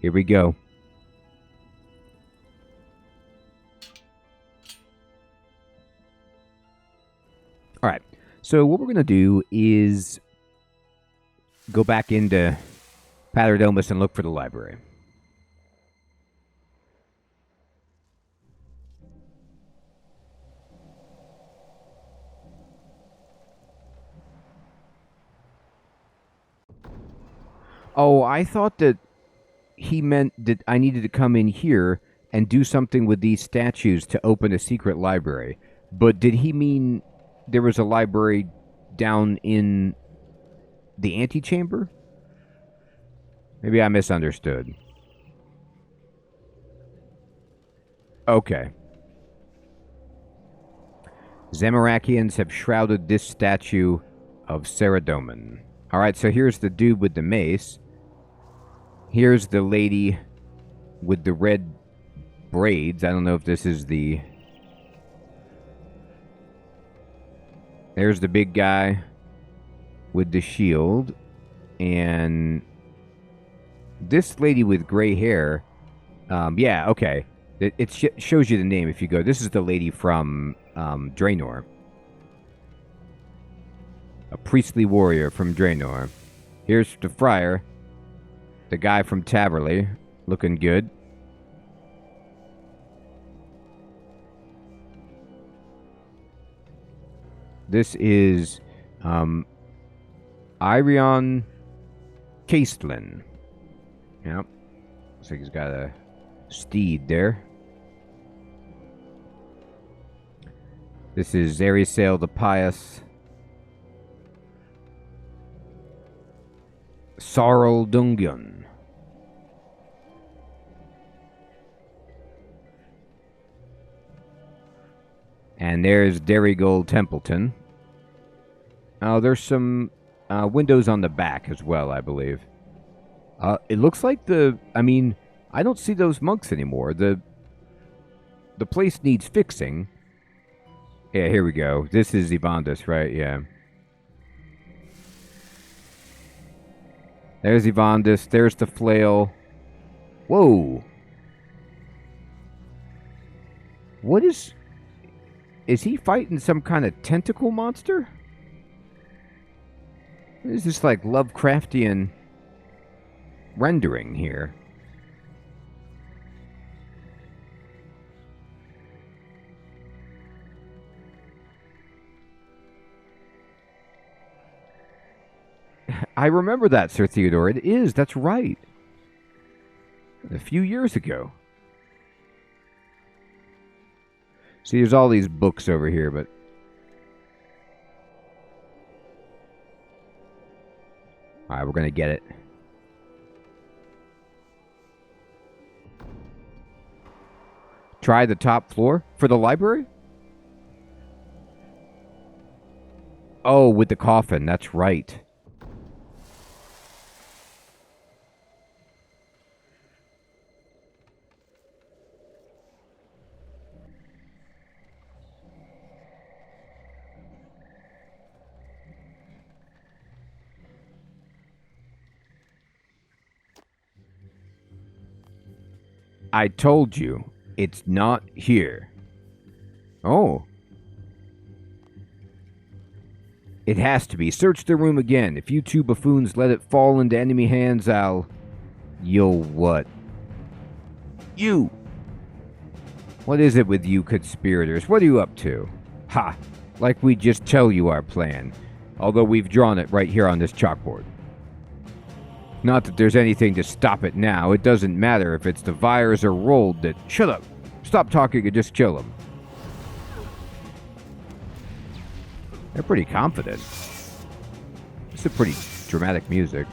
Here we go. Alright, so what we're going to do is go back into Paterdomus and look for the library. Oh, I thought that he meant that I needed to come in here and do something with these statues to open a secret library. But did he mean there was a library down in the antechamber? Maybe I misunderstood. Okay. Zamarakians have shrouded this statue of Saradomin. Alright, so here's the dude with the mace. Here's the lady with the red braids. I don't know if this is the... There's the big guy with the shield. And this lady with gray hair. Yeah, okay. It shows you the name if you go. This is the lady from Draenor. A priestly warrior from Draenor. Here's the friar. The guy from Taverley. Looking good. This is Irion Castelin. Yep. Looks like he's got a steed there. This is Zerisail the Pious. Sarl Dungyun. And there's Derigold Templeton. Oh, there's some windows on the back as well, I believe. It looks like I don't see those monks anymore. The place needs fixing. Yeah, here we go. This is Evandus, right? Yeah. There's Evandus. There's the flail. Whoa. What is... Is he fighting some kind of tentacle monster? What is this, like, Lovecraftian rendering here? I remember that, Sir Theodore. It is. That's right. A few years ago. See, there's all these books over here, but... Alright, we're going to get it. Try the top floor for the library? Oh, with the coffin. That's right. I told you. It's not here. Oh. It has to be. Search the room again. If you two buffoons let it fall into enemy hands, You'll what? You! What is it with you conspirators? What are you up to? Ha! Like we just tell you our plan. Although we've drawn it right here on this chalkboard. Not that there's anything to stop it now. It doesn't matter if it's the virus or rolled that... Shut up! Stop talking and just kill them. They're pretty confident. It's a pretty dramatic music.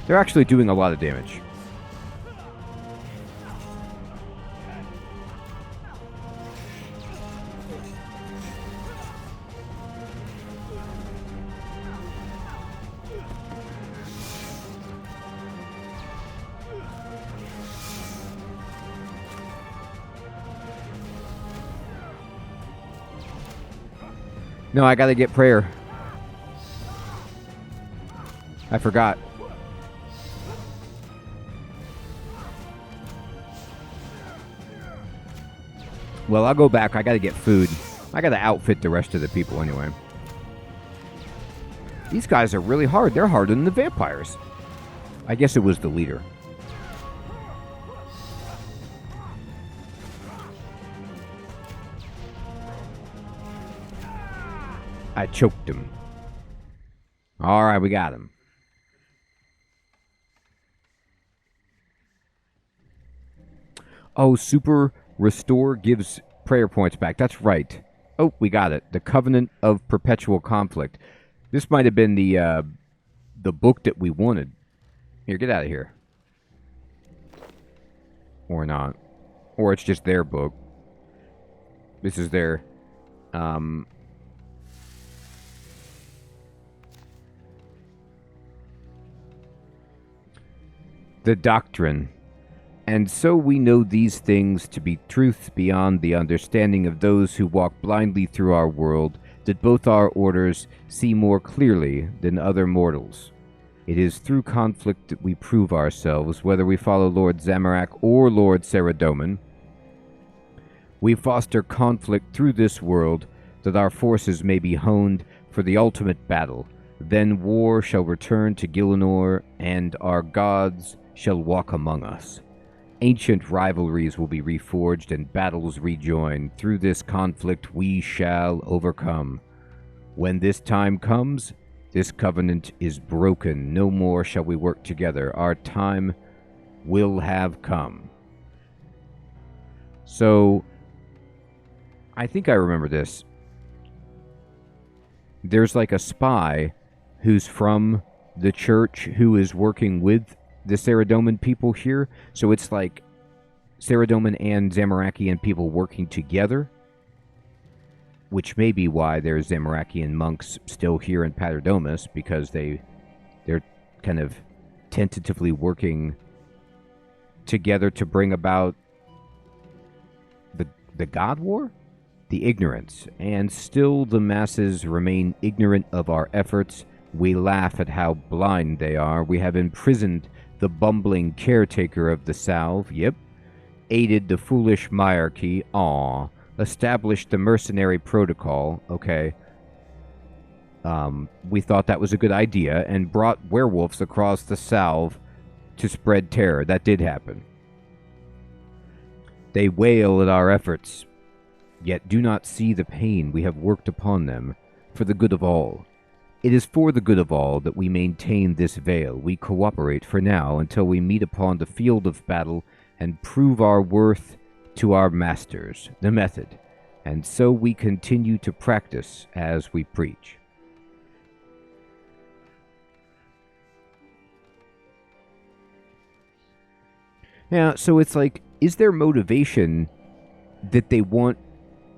They're actually doing a lot of damage. No, I gotta get prayer. I forgot. Well, I'll go back. I gotta get food. I gotta outfit the rest of the people anyway. These guys are really hard. They're harder than the vampires. I guess it was the leader. I choked him. Alright, we got him. Oh, Super Restore gives prayer points back. That's right. Oh, we got it. The Covenant of Perpetual Conflict. This might have been the book that we wanted. Here, get out of here. Or not. Or it's just their book. This is their... the doctrine. And so we know these things to be truths beyond the understanding of those who walk blindly through our world, that both our orders see more clearly than other mortals. It is through conflict that we prove ourselves, whether we follow Lord Zamorak or Lord Saradomin. We foster conflict through this world, that our forces may be honed for the ultimate battle. Then war shall return to Gielinor, and our gods shall walk among us. Ancient rivalries will be reforged and battles rejoined. Through this conflict we shall overcome. When this time comes, this covenant is broken. No more shall we work together. Our time will have come. So, I think I remember this. There's like a spy who's from the church who is working with the Saradomin people here. So it's like Saradomin and Zamorakian people working together, which may be why there's Zamorakian monks still here in Paterdomus, because they're kind of tentatively working together to bring about the God War? The ignorance. And still the masses remain ignorant of our efforts. We laugh at how blind they are. We have imprisoned the bumbling caretaker of the salve, yep. Aided the foolish myarchy, established the mercenary protocol, okay. We thought that was a good idea, and brought werewolves across the salve to spread terror. That did happen. They wail at our efforts, yet do not see the pain we have worked upon them, for the good of all. It is for the good of all that we maintain this veil. We cooperate for now until we meet upon the field of battle and prove our worth to our masters, the method, and so we continue to practice as we preach. Yeah, so it's like, is there motivation that they want,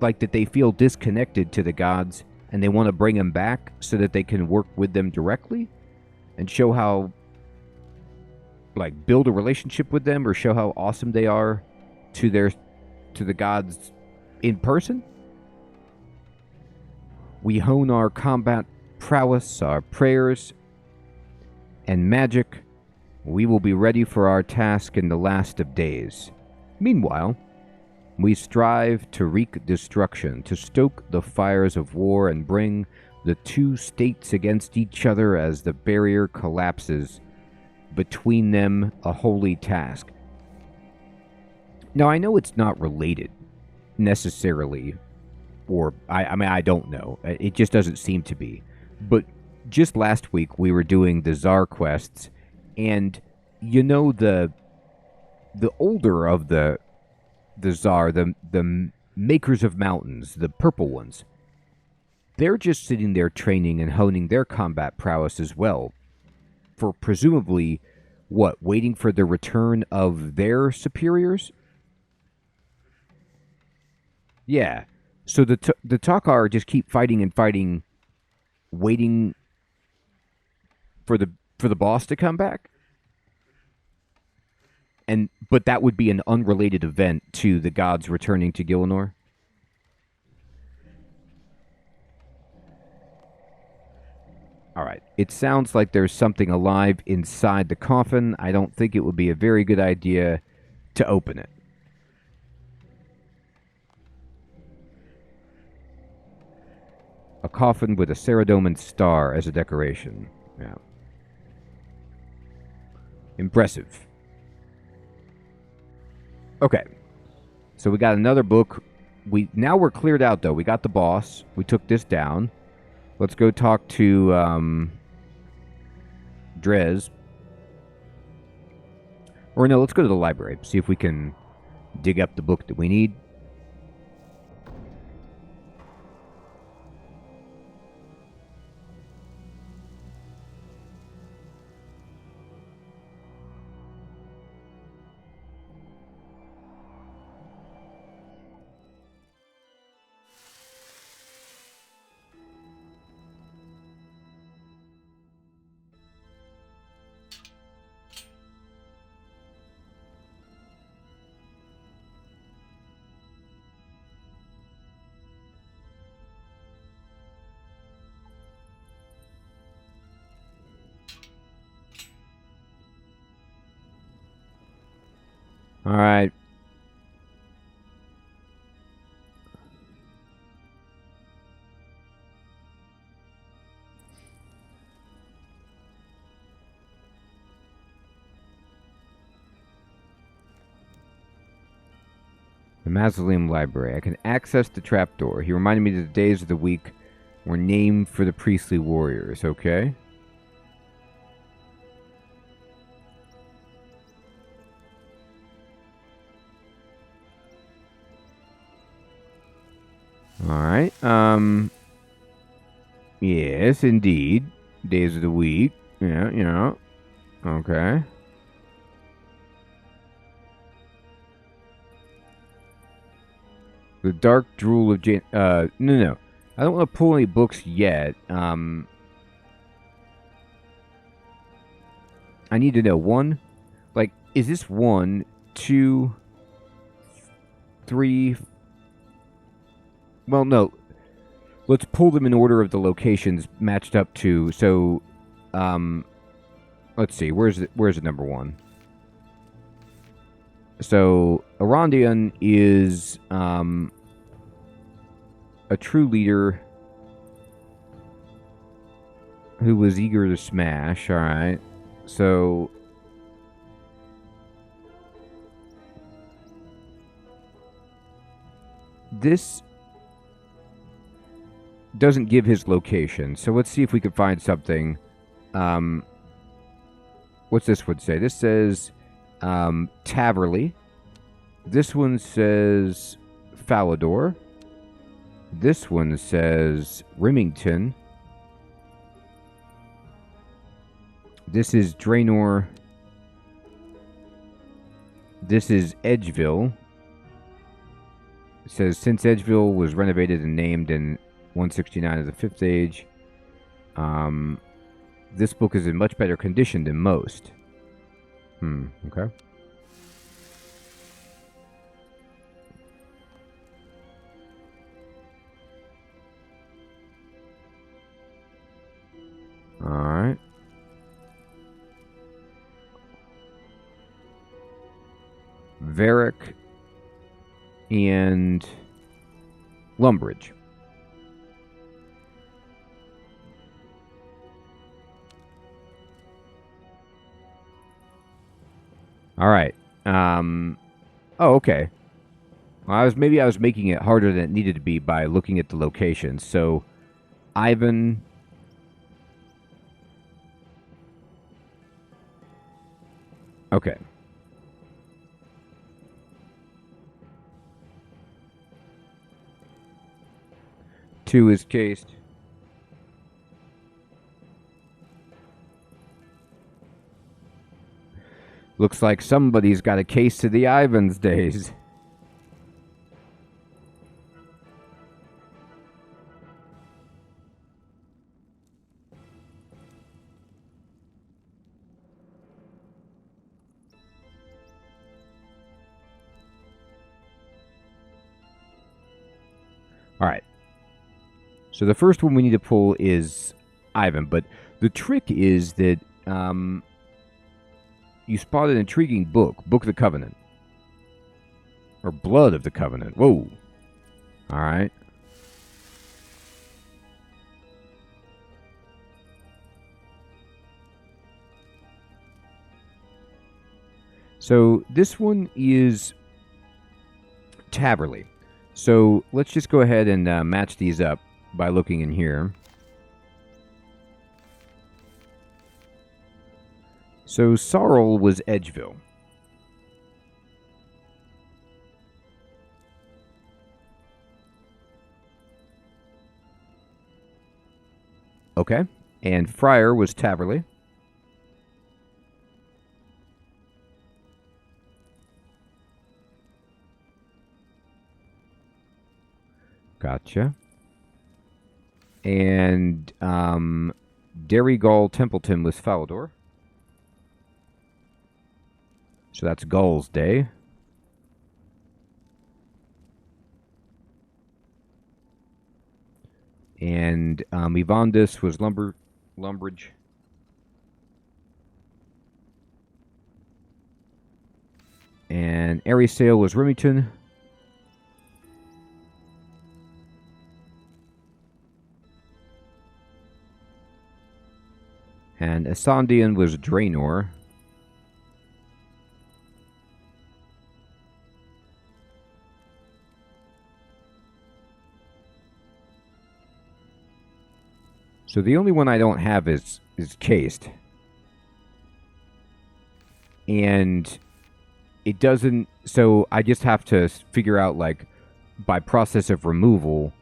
like that they feel disconnected to the gods, and they want to bring them back so that they can work with them directly and show how, like, build a relationship with them or show how awesome they are to the gods in person? We hone our combat prowess, our prayers, and magic, we will be ready for our task in the last of days. Meanwhile, we strive to wreak destruction, to stoke the fires of war and bring the two states against each other as the barrier collapses between them, a holy task. Now, I know it's not related necessarily, or I mean, I don't know. It just doesn't seem to be. But just last week, we were doing the Tsar quests, and you know, the older of the Tsar, the makers of mountains, the purple ones, they're just sitting there training and honing their combat prowess as well, for presumably, what, waiting for the return of their superiors? Yeah. So the Takar just keep fighting and fighting, waiting for the boss to come back. But that would be an unrelated event to the gods returning to Gielinor. All right. It sounds like there's something alive inside the coffin. I don't think it would be a very good idea to open it. A coffin with a Ceradoman star as a decoration. Yeah. Impressive. Okay. So we got another book. Now we're cleared out, though. We got the boss. We took this down. Let's go talk to Drez. Or no, let's go to the library. See if we can dig up the book that we need. All right. The Mausoleum Library. I can access the trapdoor. He reminded me that the days of the week were named for the priestly warriors. Okay. Alright, yes, indeed. Days of the week. Yeah. Okay. The Dark Drool of Jane... No. I don't want to pull any books yet. I need to know. One, like, is this 1, 2, 3... Well, no. Let's pull them in order of the locations matched up to. So, let's see. Where's the number 1? So, Arondion is a true leader who was eager to smash. All right. So, this doesn't give his location. So let's see if we can find something. What's this one say? This says Taverley. This one says Falador. This one says Remington. This is Draenor. This is Edgeville. It says, since Edgeville was renovated and named in 169 of the 5th Age, this book is in much better condition than most. Okay. Alright. Varick, and Lumbridge. All right. Oh, okay. Well, maybe I was making it harder than it needed to be by looking at the locations. So, Ivan. Okay. 2 is cased. Looks like somebody's got a case to the Ivans days. All right. So the first one we need to pull is Ivan, but the trick is that you spot an intriguing book, Book of the Covenant. Or Blood of the Covenant. Whoa. All right. So this one is Taverley. So let's just go ahead and match these up by looking in here. So Sarl was Edgeville. Okay. And Friar was Taverley. Gotcha. And Derrygall Templeton was Falador. So that's Gull's Day. And Evandis was Lumbridge. And Arisail was Remington. And Assandian was Draenor. So the only one I don't have is cased. And it doesn't... So I just have to figure out, like, by process of removal,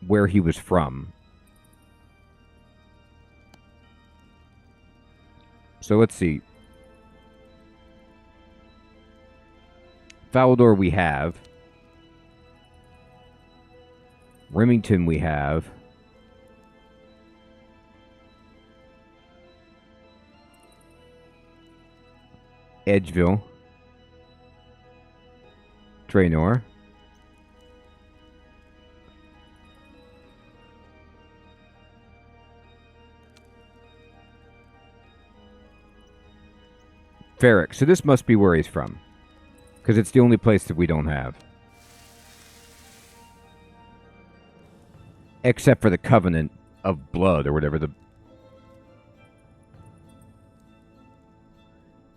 where he was from. So let's see. Falador we have. Remington we have. Edgeville. Draenor. Varric. So this must be where he's from. Because it's the only place that we don't have. Except for the Covenant of Blood or whatever.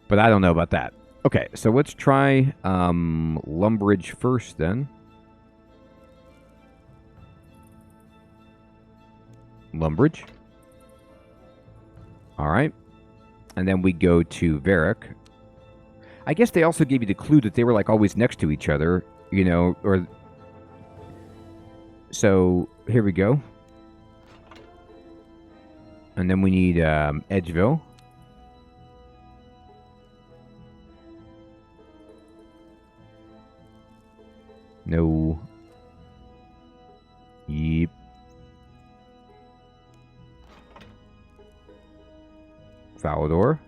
But I don't know about that. Okay, so let's try Lumbridge first then. Lumbridge. All right. And then we go to Varick. I guess they also gave you the clue that they were like always next to each other, you know, or... So, here we go. And then we need Edgeville. No. Yep. Falador.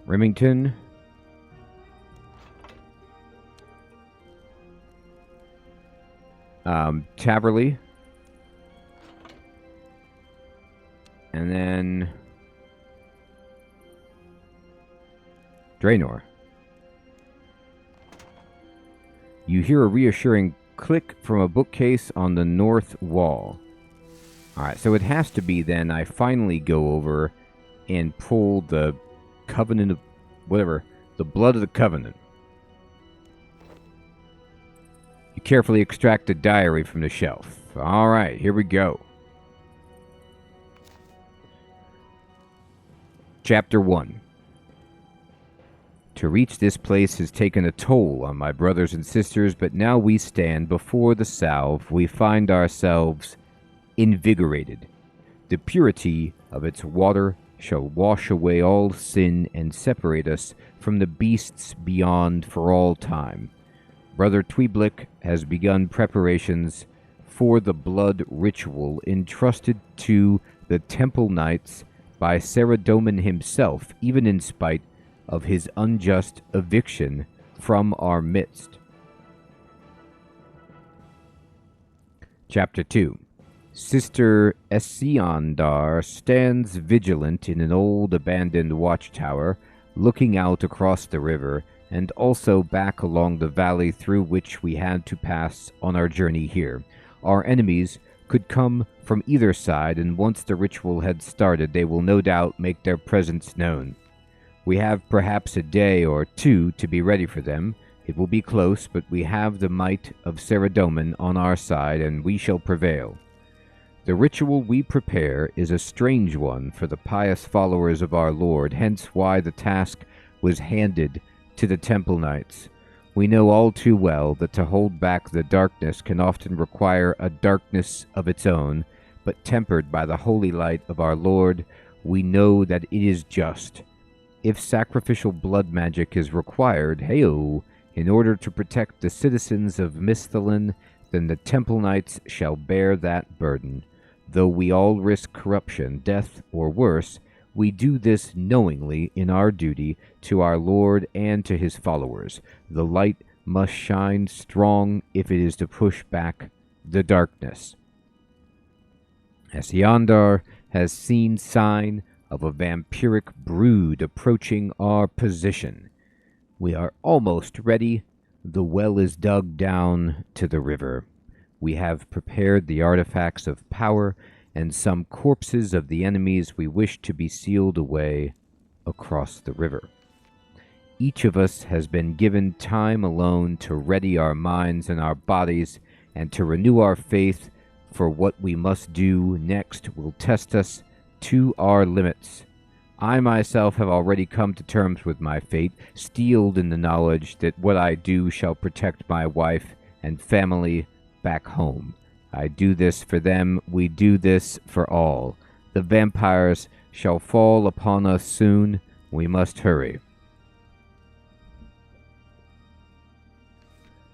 Remington. Taverley. And then Draenor. You hear a reassuring click from a bookcase on the north wall. Alright, so it has to be then I finally go over and pull the Covenant of... whatever. The Blood of the Covenant. You carefully extract the diary from the shelf. Alright, here we go. Chapter 1. To reach this place has taken a toll on my brothers and sisters, but now we stand before the salve. We find ourselves invigorated. The purity of its water shall wash away all sin and separate us from the beasts beyond for all time. Brother Tweeblick has begun preparations for the blood ritual entrusted to the Temple Knights by Saradomin himself, even in spite of his unjust eviction from our midst. Chapter 2. Sister Esiandar stands vigilant in an old abandoned watchtower, looking out across the river and also back along the valley through which we had to pass on our journey here. Our enemies could come from either side, and once the ritual had started, they will no doubt make their presence known. We have perhaps a day or two to be ready for them. It will be close, but we have the might of Saradomin on our side, and we shall prevail. The ritual we prepare is a strange one for the pious followers of our Lord, hence why the task was handed to the Temple Knights. We know all too well that to hold back the darkness can often require a darkness of its own, but tempered by the holy light of our Lord, we know that it is just. If sacrificial blood magic is required, heyo, in order to protect the citizens of Misthalin, then the Temple Knights shall bear that burden. Though we all risk corruption, death, or worse, we do this knowingly in our duty to our Lord and to his followers. The light must shine strong if it is to push back the darkness. Esiandar has seen sign of a vampiric brood approaching our position. We are almost ready. The well is dug down to the river. We have prepared the artifacts of power and some corpses of the enemies we wish to be sealed away across the river. Each of us has been given time alone to ready our minds and our bodies and to renew our faith, for what we must do next will test us to our limits. I myself have already come to terms with my fate, steeled in the knowledge that what I do shall protect my wife and family back home. I do this for them, we do this for all. The vampires shall fall upon us soon, we must hurry.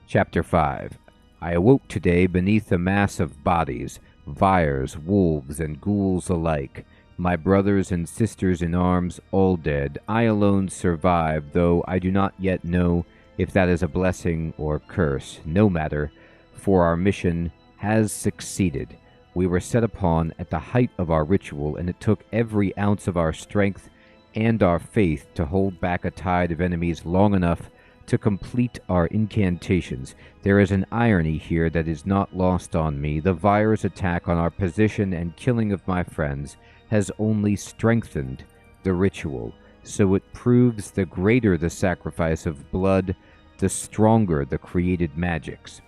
Chapter 5. I awoke today beneath a mass of bodies, vyres, wolves, and ghouls alike. My brothers and sisters in arms, all dead. I alone survive, though I do not yet know if that is a blessing or curse. No matter, for our mission has succeeded. We were set upon at the height of our ritual, and it took every ounce of our strength and our faith to hold back a tide of enemies long enough to complete our incantations. There is an irony here that is not lost on me. The virus attack on our position and killing of my friends has only strengthened the ritual, so it proves the greater the sacrifice of blood, the stronger the created magics.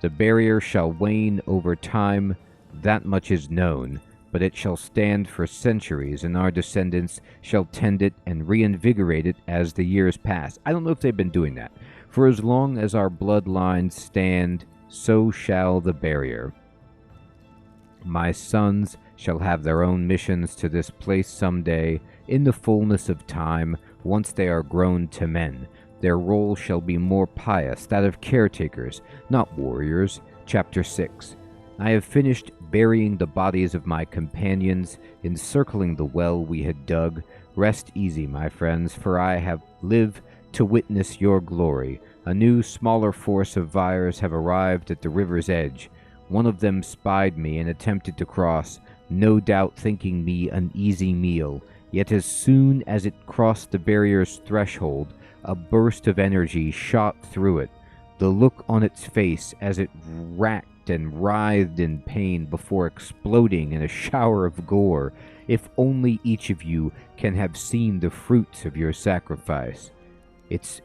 The barrier shall wane over time, that much is known, but it shall stand for centuries, and our descendants shall tend it and reinvigorate it as the years pass. I don't know if they've been doing that. For as long as our bloodlines stand, so shall the barrier. My sons shall have their own missions to this place someday, in the fullness of time, once they are grown to men. Their role shall be more pious, that of caretakers, not warriors. Chapter 6. I have finished burying the bodies of my companions, encircling the well we had dug. Rest easy, my friends, for I have lived to witness your glory. A new, smaller force of Vyres have arrived at the river's edge. One of them spied me and attempted to cross, no doubt thinking me an easy meal. Yet as soon as it crossed the barrier's threshold, a burst of energy shot through it. The look on its face as it racked and writhed in pain before exploding in a shower of gore. If only each of you can have seen the fruits of your sacrifice. Its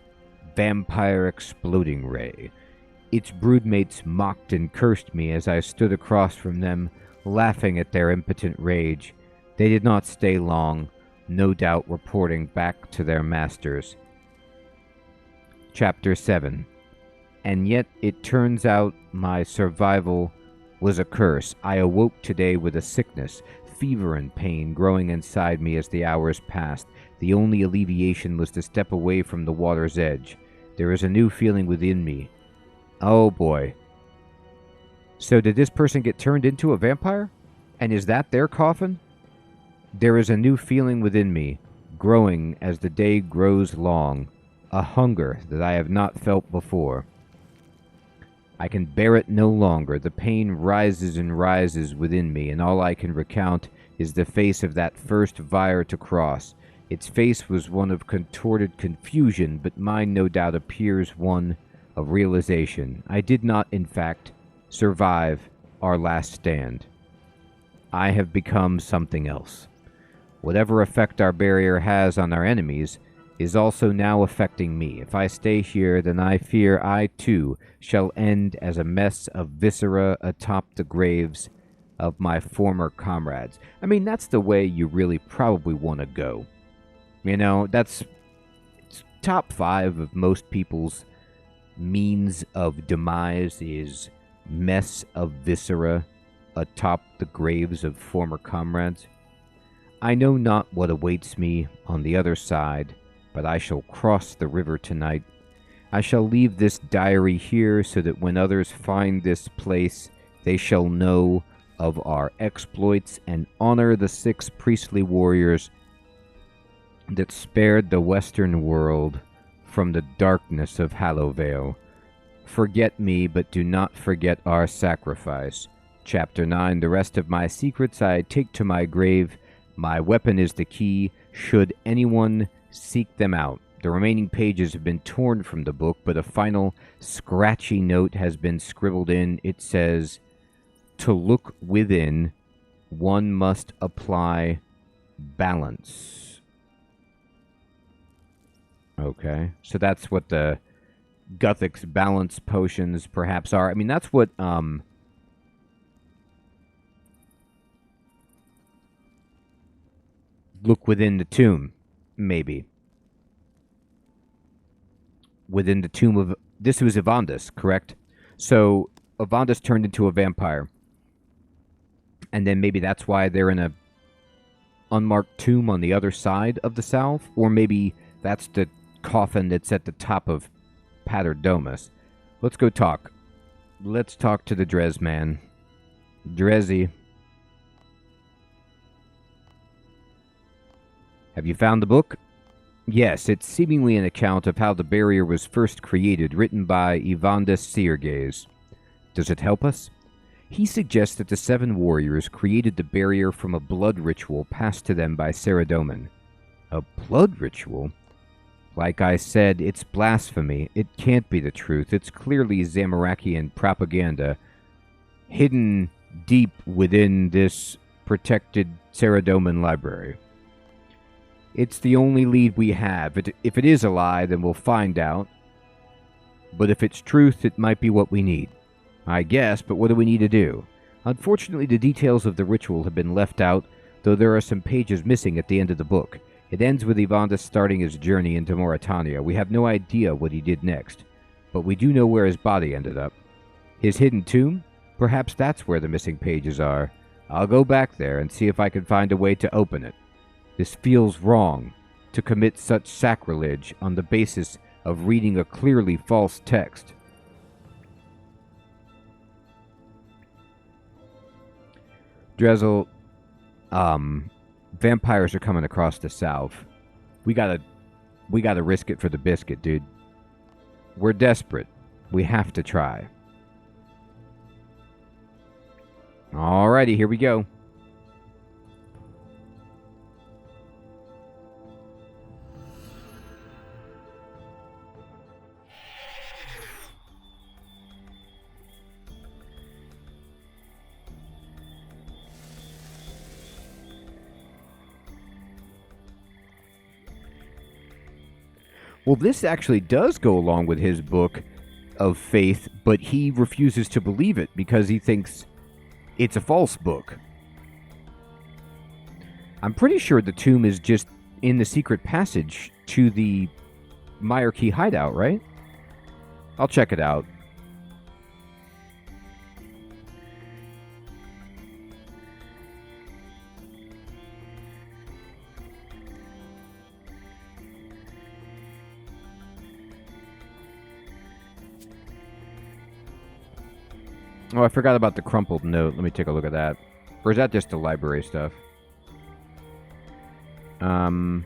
vampire exploding ray. Its broodmates mocked and cursed me as I stood across from them, laughing at their impotent rage. They did not stay long, no doubt reporting back to their masters. Chapter 7. And yet it turns out my survival was a curse. I awoke today with a sickness, fever and pain growing inside me as the hours passed. The only alleviation was to step away from the water's edge. There is a new feeling within me. Oh boy. So did this person get turned into a vampire? And is that their coffin? There is a new feeling within me, growing as the day grows long, a hunger that I have not felt before. I can bear it no longer. The pain rises and rises within me, and all I can recount is the face of that first Vyre to cross. Its face was one of contorted confusion, but mine no doubt appears one of realization. I did not, in fact, survive our last stand. I have become something else. Whatever effect our barrier has on our enemies is also now affecting me. If I stay here, then I fear I, too, shall end as a mess of viscera atop the graves of my former comrades. I mean, that's the way you really probably want to go. You know, that's top 5 of most people's means of demise is mess of viscera atop the graves of former comrades. I know not what awaits me on the other side, but I shall cross the river tonight. I shall leave this diary here so that when others find this place, they shall know of our exploits and honor the 6 priestly warriors that spared the Western world from the darkness of Hallowvale. Forget me, but do not forget our sacrifice. Chapter 9. The rest of my secrets I take to my grave. My weapon is the key, should anyone seek them out. The remaining pages have been torn from the book, but a final scratchy note has been scribbled in. It says, "To look within, one must apply balance." Okay, so that's what the Guthix balance potions perhaps are. I mean, that's what, look within the tomb, maybe. Within the tomb of... This was Evandus, correct? So, Evandus turned into a vampire. And then maybe that's why they're in a unmarked tomb on the other side of the south? Or maybe that's the coffin that's at the top of Paterdomus. Let's go talk. Let's talk to the Drez man. Drezzy. Have you found the book? Yes, it's seemingly an account of how the barrier was first created, written by Evandus Seergaze. Does it help us? He suggests that the 7 warriors created the barrier from a blood ritual passed to them by Saradomin. A blood ritual? Like I said, it's blasphemy. It can't be the truth. It's clearly Zamorakian propaganda, hidden deep within this protected Saradomin library. It's the only lead we have. If it is a lie, then we'll find out. But if it's truth, it might be what we need. I guess, but what do we need to do? Unfortunately, the details of the ritual have been left out, though there are some pages missing at the end of the book. It ends with Evandus starting his journey into Mauritania. We have no idea what he did next, but we do know where his body ended up. His hidden tomb? Perhaps that's where the missing pages are. I'll go back there and see if I can find a way to open it. This feels wrong, to commit such sacrilege on the basis of reading a clearly false text. Drezel, vampires are coming across the south. We gotta risk it for the biscuit, dude. We're desperate. We have to try. Alrighty, here we go. Well, this actually does go along with his book of faith, but he refuses to believe it because he thinks it's a false book. I'm pretty sure the tomb is just in the secret passage to the Meyerkey hideout, right? I'll check it out. Oh, I forgot about the crumpled note. Let me take a look at that. Or is that just the library stuff? Oh.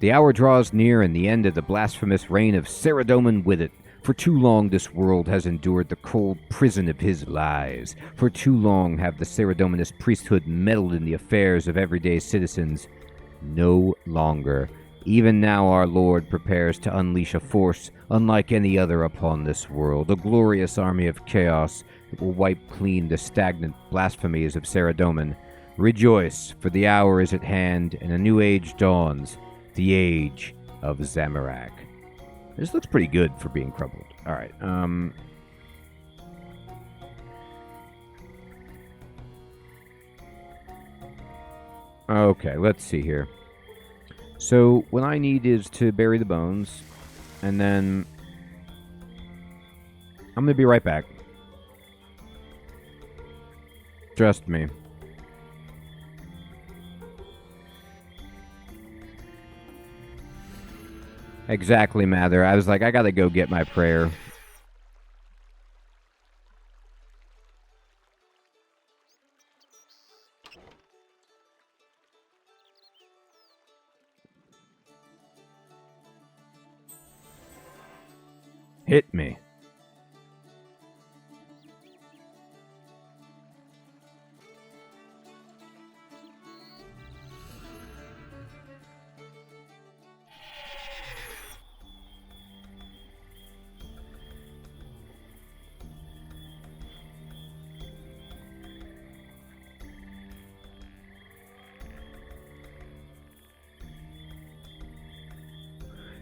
The hour draws near, and the end of the blasphemous reign of Saradomin with it. For too long this world has endured the cold prison of his lies. For too long have the Saradominist priesthood meddled in the affairs of everyday citizens. No longer. Even now our Lord prepares to unleash a force unlike any other upon this world, a glorious army of chaos that will wipe clean the stagnant blasphemies of Saradomin. Rejoice, for the hour is at hand, and a new age dawns, the age of Zamorak. This looks pretty good for being crumpled. All right. Okay, let's see here. So, what I need is to bury the bones, and then I'm going to be right back. Trust me. Exactly, Mather. I was like, I gotta go get my prayer. Hit me.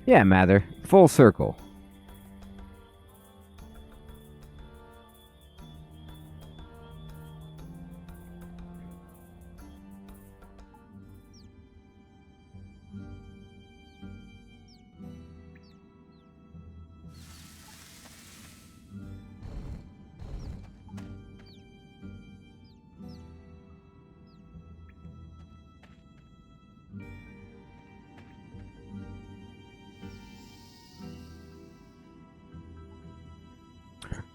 Yeah, Mather. Full circle.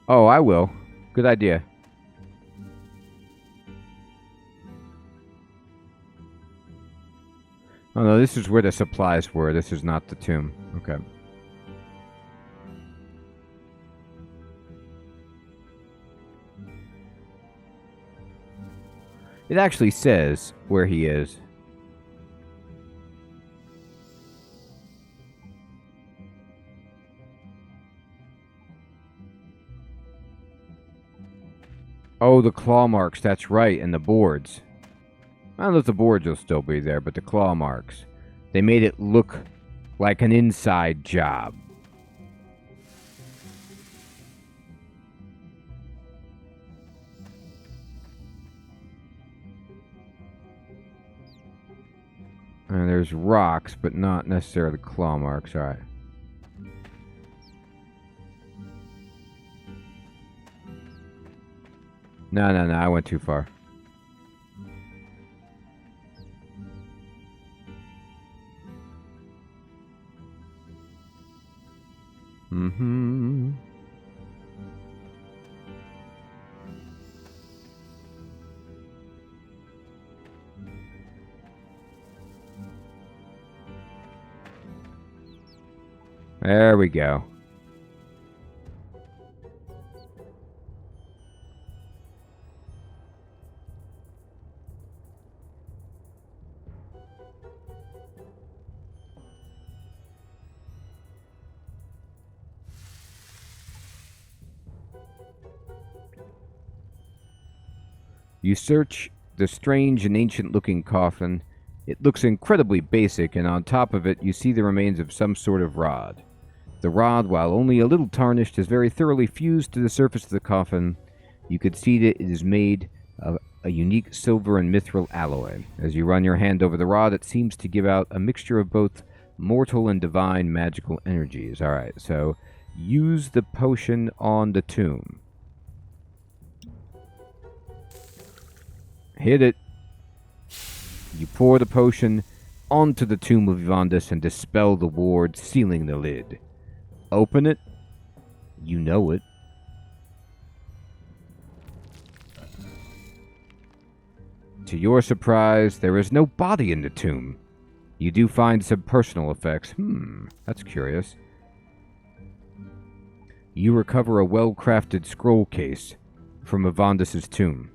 Oh, I will. Good idea. Oh no, this is where the supplies were. This is not the tomb. Okay. It actually says where he is. Oh, the claw marks, that's right, and the boards. I don't know if the boards will still be there, but the claw marks. They made it look like an inside job. And there's rocks, but not necessarily claw marks. All right. No, I went too far. Mm-hmm. There we go. You search the strange and ancient-looking coffin. It looks incredibly basic, and on top of it you see the remains of some sort of rod. The rod, while only a little tarnished, is very thoroughly fused to the surface of the coffin. You could see that it is made of a unique silver and mithril alloy. As you run your hand over the rod, it seems to give out a mixture of both mortal and divine magical energies. Alright, so use the potion on the tomb. Hit it. You pour the potion onto the tomb of Evandis and dispel the ward, sealing the lid. Open it. You know it. To your surprise, there is no body in the tomb. You do find some personal effects. That's curious. You recover a well-crafted scroll case from Evandis' tomb.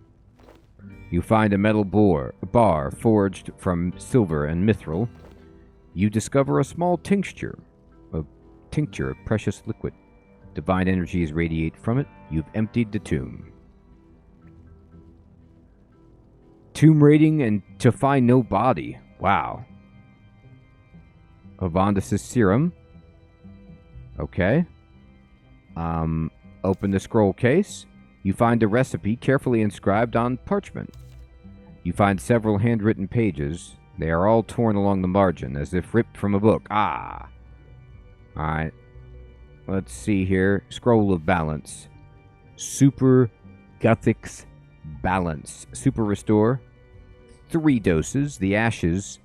You find a metal bar forged from silver and mithril. You discover a small tincture of precious liquid. Divine energies radiate from it. You've emptied the tomb. Tomb raiding and to find no body. Wow. Evandis' serum. Okay. Open the scroll case. You find a recipe carefully inscribed on parchment. You find several handwritten pages. They are all torn along the margin, as if ripped from a book. Ah! Alright. Let's see here. Scroll of Balance. Super Guthix Balance. Super Restore. 3 doses. The ashes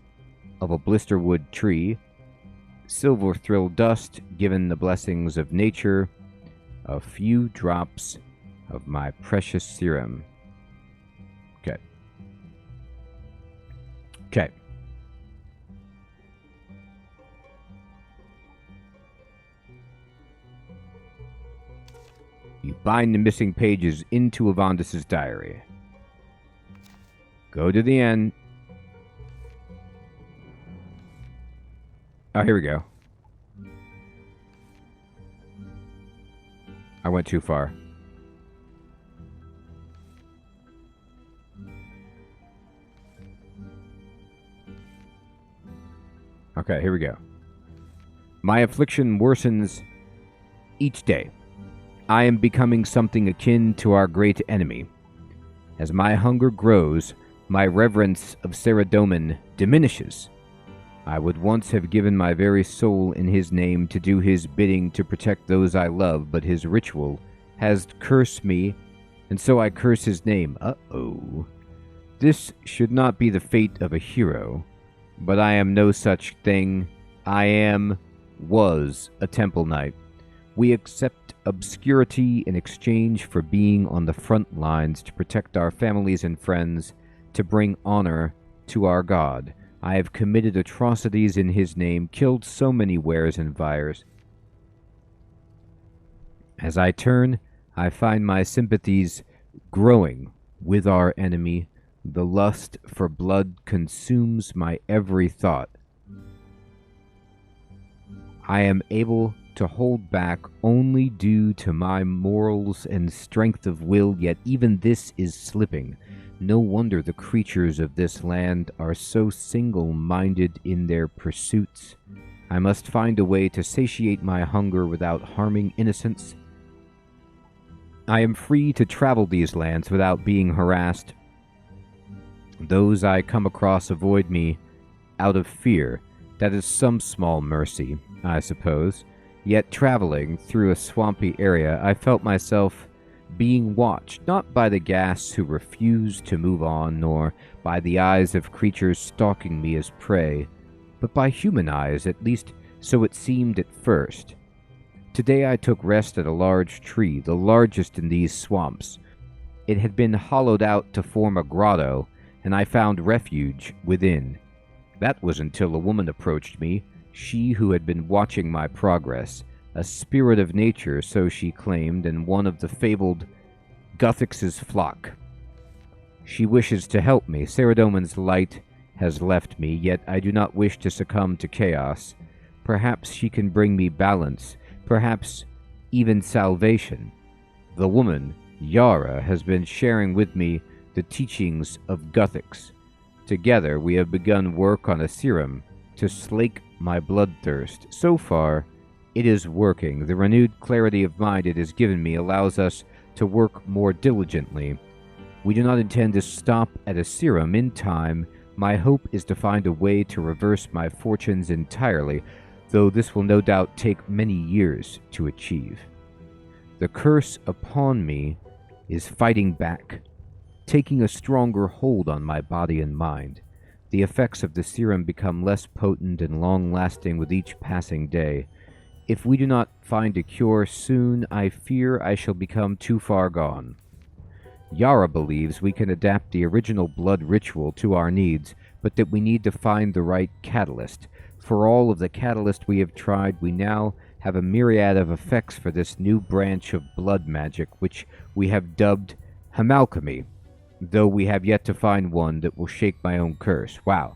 of a blisterwood tree. Silver Thrill Dust, given the blessings of nature. A few drops of my precious serum. Okay. Okay. You bind the missing pages into Evandis' diary. Go to the end. Oh, here we go. I went too far. Okay, here we go. My affliction worsens each day. I am becoming something akin to our great enemy. As my hunger grows, my reverence of Saradomin diminishes. I would once have given my very soul in his name to do his bidding to protect those I love, but his ritual has cursed me, and so I curse his name. Uh-oh. This should not be the fate of a hero, but I am no such thing. I was a temple knight. We accept obscurity in exchange for being on the front lines to protect our families and friends, to bring honor to our God. I have committed atrocities in his name, killed so many wares and vyres. As I turn, I find my sympathies growing with our enemy. The lust for blood consumes my every thought. I am able to hold back only due to my morals and strength of will, yet even this is slipping. No wonder the creatures of this land are so single-minded in their pursuits. I must find a way to satiate my hunger without harming innocents. I am free to travel these lands without being harassed. Those I come across avoid me out of fear. That is some small mercy, I suppose. Yet traveling through a swampy area, I felt myself being watched, not by the ghasts who refused to move on, nor by the eyes of creatures stalking me as prey, but by human eyes, at least so it seemed at first. Today I took rest at a large tree, the largest in these swamps. It had been hollowed out to form a grotto, and I found refuge within. That was until a woman approached me, she who had been watching my progress, a spirit of nature, so she claimed, and one of the fabled Guthix's flock. She wishes to help me. Saradomin's light has left me, yet I do not wish to succumb to chaos. Perhaps she can bring me balance, perhaps even salvation. The woman, Yara, has been sharing with me the teachings of Guthix. Together we have begun work on a serum to slake my bloodthirst. So far, it is working. The renewed clarity of mind it has given me allows us to work more diligently. We do not intend to stop at a serum. In time, my hope is to find a way to reverse my fortunes entirely, though this will no doubt take many years to achieve. The curse upon me is fighting back, taking a stronger hold on my body and mind. The effects of the serum become less potent and long-lasting with each passing day. If we do not find a cure soon, I fear I shall become too far gone. Yara believes we can adapt the original blood ritual to our needs, but that we need to find the right catalyst. For all of the catalyst we have tried, we now have a myriad of effects for this new branch of blood magic, which we have dubbed Hamalchemy, though we have yet to find one that will shake my own curse. Wow.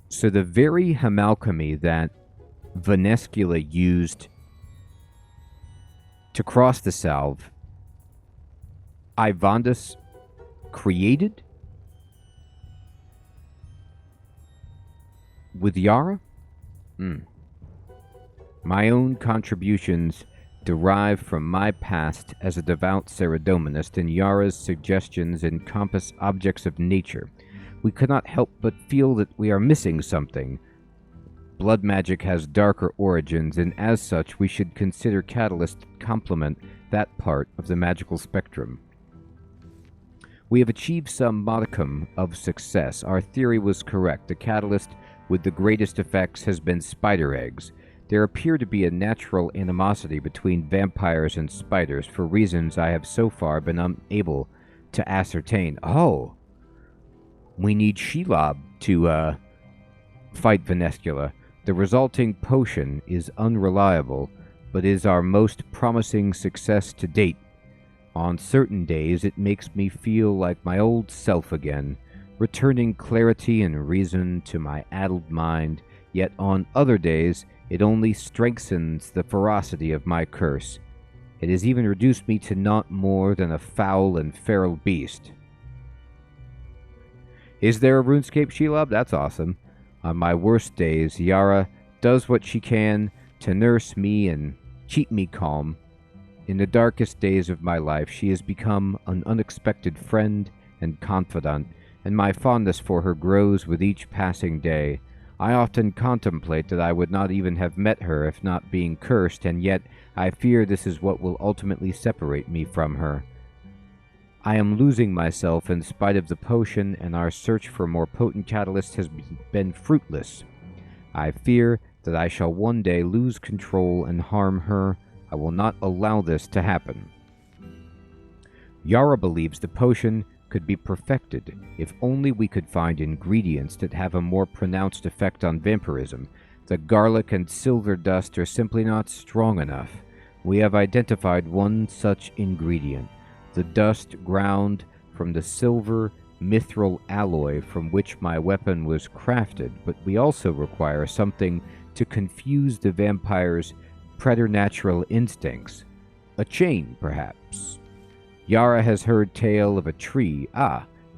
So the very Hamalchemy that Vanescula used to cross the salve, Ivandis created with Yara? My own contributions derive from my past as a devout Saradominist, and Yara's suggestions encompass objects of nature. We cannot help but feel that we are missing something. Blood magic has darker origins, and as such we should consider catalysts that complement that part of the magical spectrum. We have achieved some modicum of success. Our theory was correct. The catalyst with the greatest effects has been spider eggs. There appear to be a natural animosity between vampires and spiders for reasons I have so far been unable to ascertain. Oh, we need Shelob to fight Vanescula. The resulting potion is unreliable, but is our most promising success to date. On certain days, it makes me feel like my old self again, returning clarity and reason to my addled mind, yet on other days, it only strengthens the ferocity of my curse. It has even reduced me to not more than a foul and feral beast. Is there a RuneScape Shelob? That's awesome. On my worst days, Yara does what she can to nurse me and keep me calm. In the darkest days of my life, she has become an unexpected friend and confidant, and my fondness for her grows with each passing day. I often contemplate that I would not even have met her if not being cursed, and yet I fear this is what will ultimately separate me from her. I am losing myself in spite of the potion, and our search for more potent catalysts has been fruitless. I fear that I shall one day lose control and harm her. I will not allow this to happen. Yara believes the potion could be perfected if only we could find ingredients that have a more pronounced effect on vampirism. The garlic and silver dust are simply not strong enough. We have identified one such ingredient, the dust ground from the silver mithril alloy from which my weapon was crafted, but we also require something to confuse the vampire's preternatural instincts. A chain, perhaps. Yara has heard tale of a tree,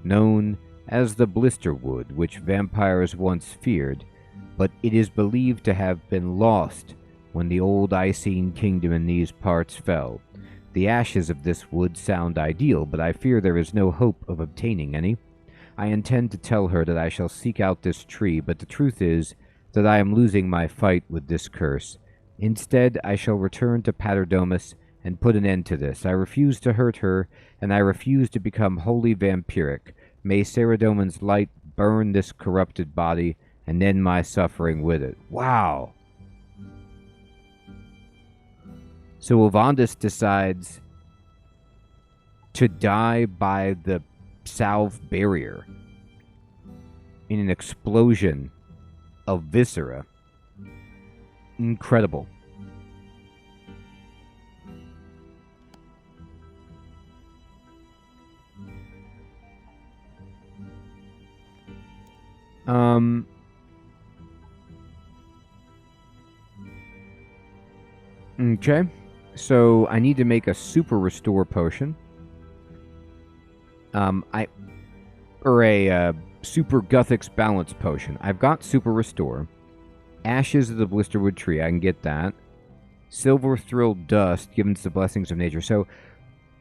known as the blisterwood, which vampires once feared, but it is believed to have been lost when the old Icene kingdom in these parts fell. The ashes of this wood sound ideal, but I fear there is no hope of obtaining any. I intend to tell her that I shall seek out this tree, but the truth is that I am losing my fight with this curse. Instead, I shall return to Paterdomus and put an end to this. I refuse to hurt her, and I refuse to become wholly vampiric. May Saradomin's light burn this corrupted body, and end my suffering with it. Wow! So Ivandis decides to die by the salve barrier in an explosion of Viscera. Incredible. Okay. So I need to make a super restore potion. Or a super Guthix balance potion. I've got super restore. Ashes of the blisterwood tree. I can get that. Silver thrill dust given to the blessings of nature. So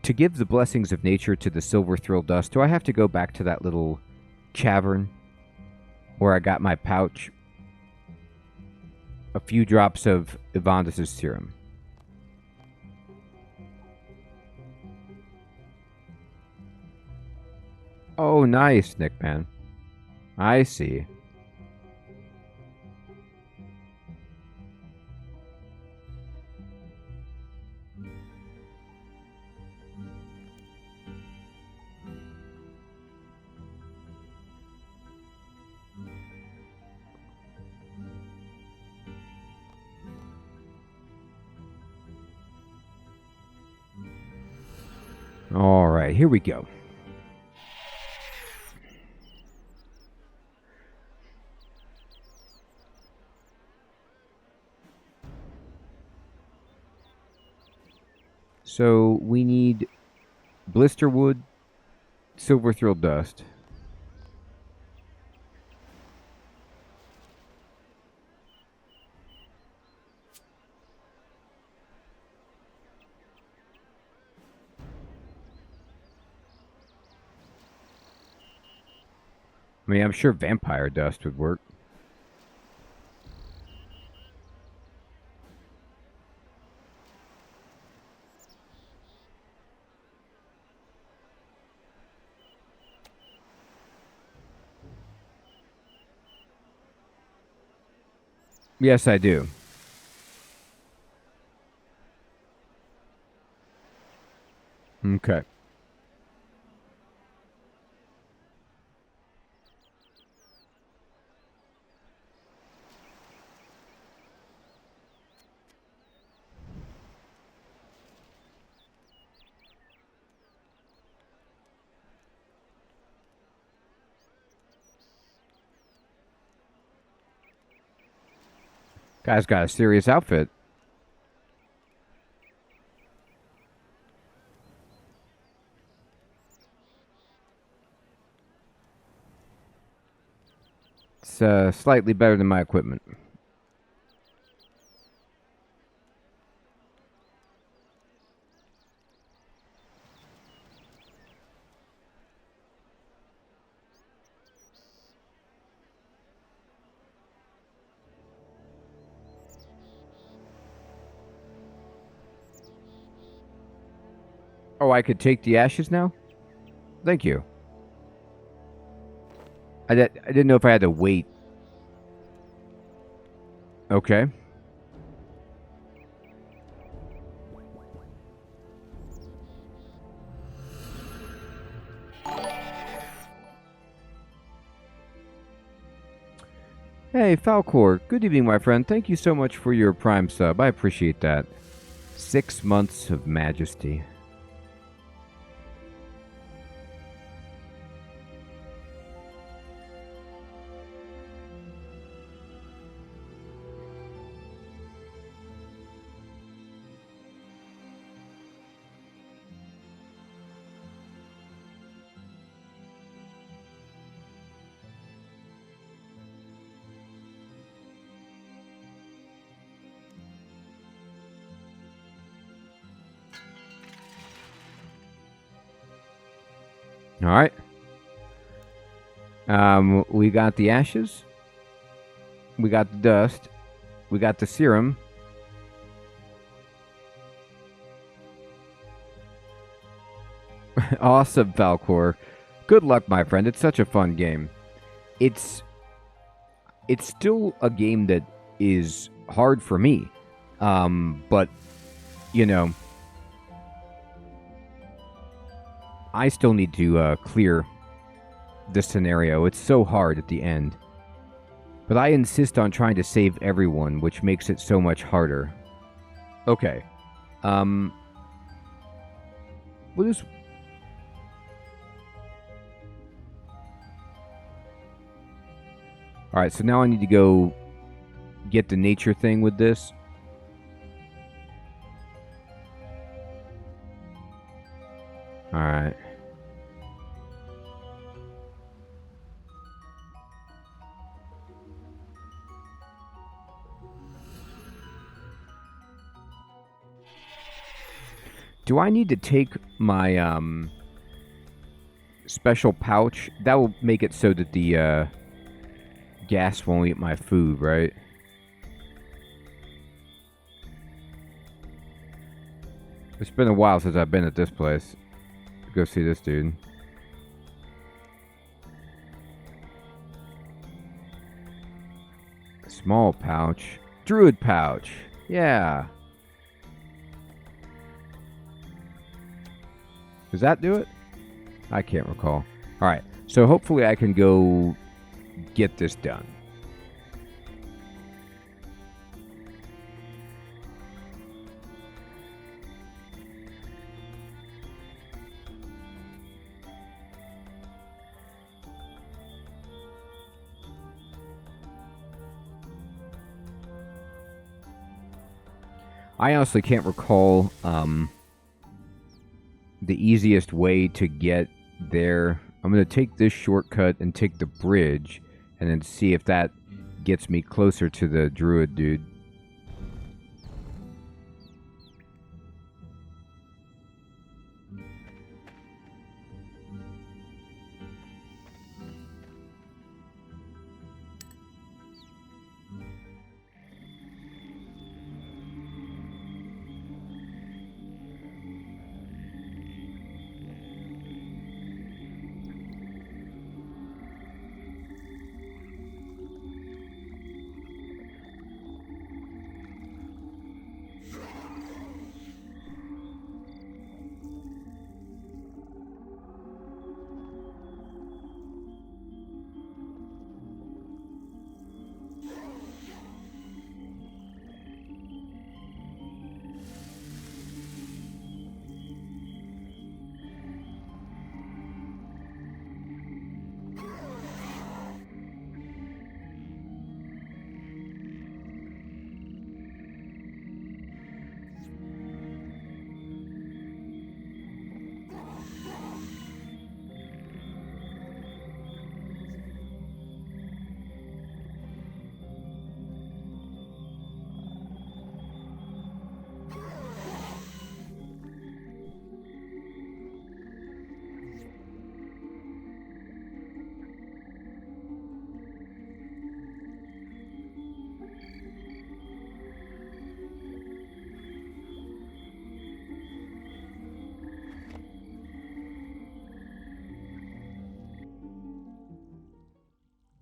to give the blessings of nature to the silver thrill dust, do I have to go back to that little cavern where I got my pouch? A few drops of Evandus' serum. Oh, nice, Nickman. I see. All right, here we go. So we need blisterwood, silver thrill dust. I mean, I'm sure vampire dust would work. Yes, I do. Okay. Guy's got a serious outfit. It's slightly better than my equipment. Oh, I could take the ashes now? Thank you. I didn't know if I had to wait. Okay. Hey, Falcor. Good evening, my friend. Thank you so much for your Prime sub. I appreciate that. 6 months of majesty. All right. We got the ashes. We got the dust. We got the serum. Awesome, Falcor. Good luck, my friend. It's such a fun game. It's still a game that is hard for me. But, you know, I still need to clear this scenario. It's so hard at the end. But I insist on trying to save everyone, which makes it so much harder. Okay. What is... Alright, so now I need to go get the nature thing with this. Alright. Do I need to take my special pouch? That will make it so that the gas won't eat my food, right? It's been a while since I've been at this place. Go see this dude. Small pouch. Druid pouch. Yeah. Does that do it? I can't recall. Alright, so hopefully I can go get this done. I honestly can't recall the easiest way to get there. I'm going to take this shortcut and take the bridge and then see if that gets me closer to the druid dude.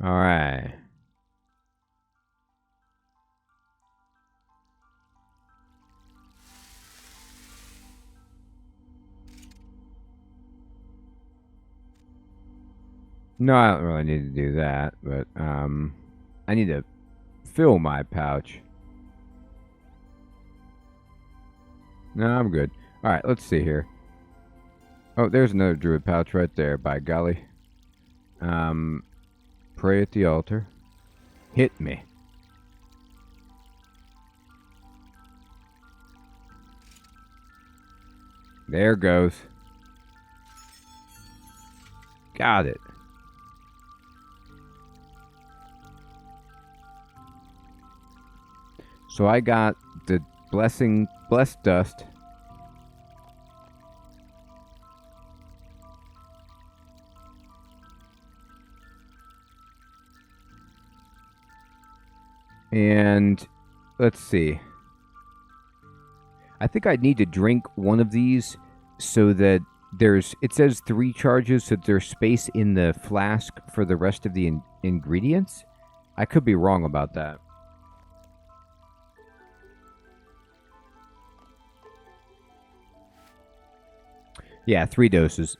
All right. No, I don't really need to do that, but I need to fill my pouch. No, I'm good. All right, let's see here. Oh, there's another druid pouch right there, by golly. Pray at the altar. Hit me. There goes. Got it. So I got the blessed dust. And let's see. I think I'd need to drink one of these so that it says 3 charges, so there's space in the flask for the rest of the ingredients. I could be wrong about that. Yeah, 3 doses.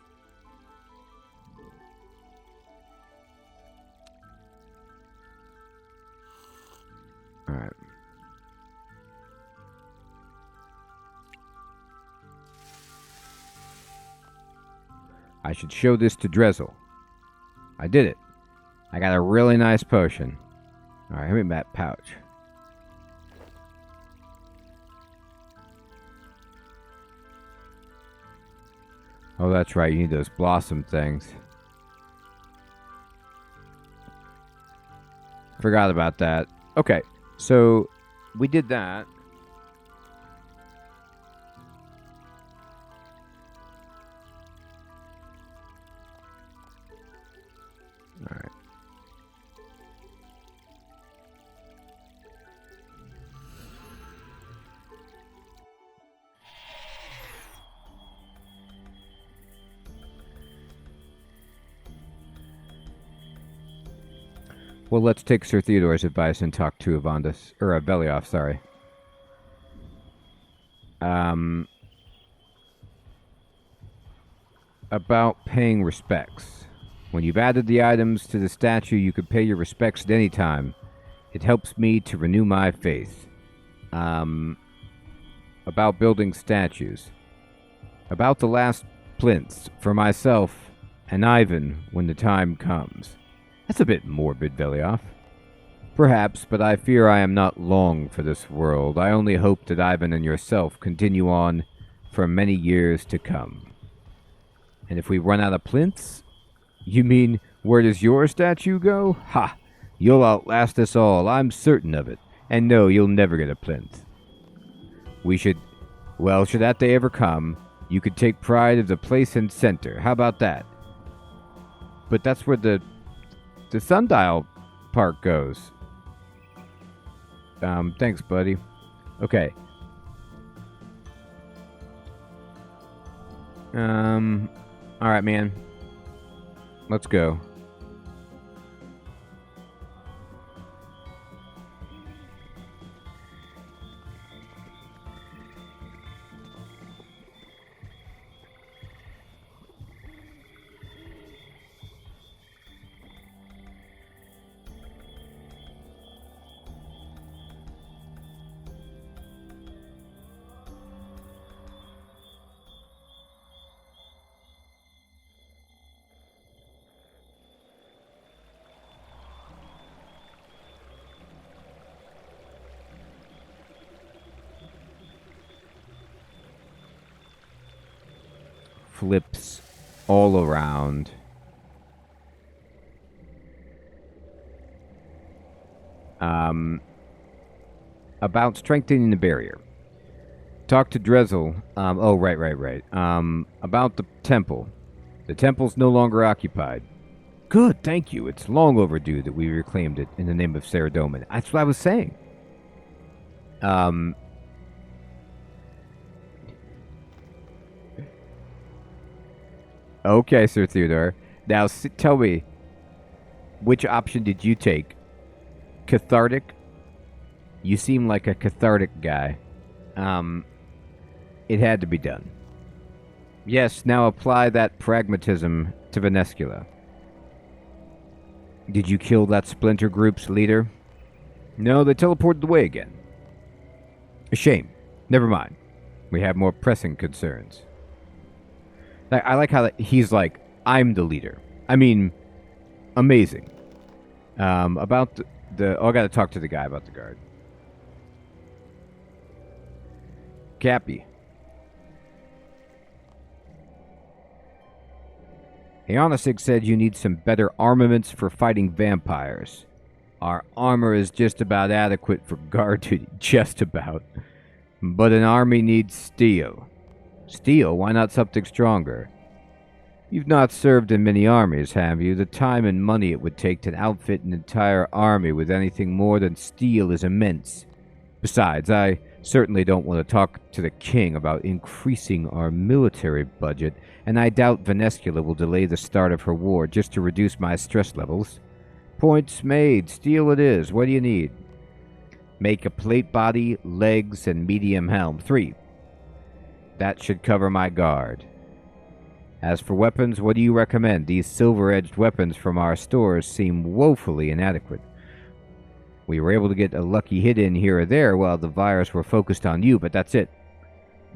I should show this to Drezel. I did it. I got a really nice potion. Alright, give me that pouch. Oh, that's right. You need those blossom things. Forgot about that. Okay, so we did that. All right. Well, let's take Sir Theodore's advice and talk to Avandus, or Belioff, sorry. About paying respects. When you've added the items to the statue, you can pay your respects at any time. It helps me to renew my faith. About building statues. About the last plinths for myself and Ivan when the time comes. That's a bit morbid, Belioff. Perhaps, but I fear I am not long for this world. I only hope that Ivan and yourself continue on for many years to come. And if we run out of plinths? You mean, where does your statue go? Ha! You'll outlast us all, I'm certain of it. And no, you'll never get a plinth. Should that day ever come, you could take pride of the place and center. How about that? But that's where the sundial part goes. Thanks, buddy. Okay. Alright, man. Let's go. Flips all around. About strengthening the barrier. Talk to Drezel. Right. About the temple. The temple's no longer occupied. Good, thank you. It's long overdue that we reclaimed it in the name of Saradomin. That's what I was saying. Okay, Sir Theodore. Now, tell me, which option did you take? Cathartic? You seem like a cathartic guy. It had to be done. Yes, now apply that pragmatism to Venescula. Did you kill that splinter group's leader? No, they teleported away again. A shame. Never mind. We have more pressing concerns. I like how he's like, I'm the leader. I mean, amazing. About I gotta talk to the guy about the guard. Cappy. Ionisig said you need some better armaments for fighting vampires. Our armor is just about adequate for guard duty. Just about. But an army needs steel. Steel? Why not something stronger? You've not served in many armies, have you? The time and money it would take to outfit an entire army with anything more than steel is immense. Besides, I certainly don't want to talk to the king about increasing our military budget, and I doubt Venescula will delay the start of her war just to reduce my stress levels. Points made. Steel it is. What do you need? Make a plate body, legs, and medium helm. 3. That should cover my guard. As for weapons, what do you recommend? These silver-edged weapons from our stores seem woefully inadequate. We were able to get a lucky hit in here or there while the virus were focused on you, but that's it.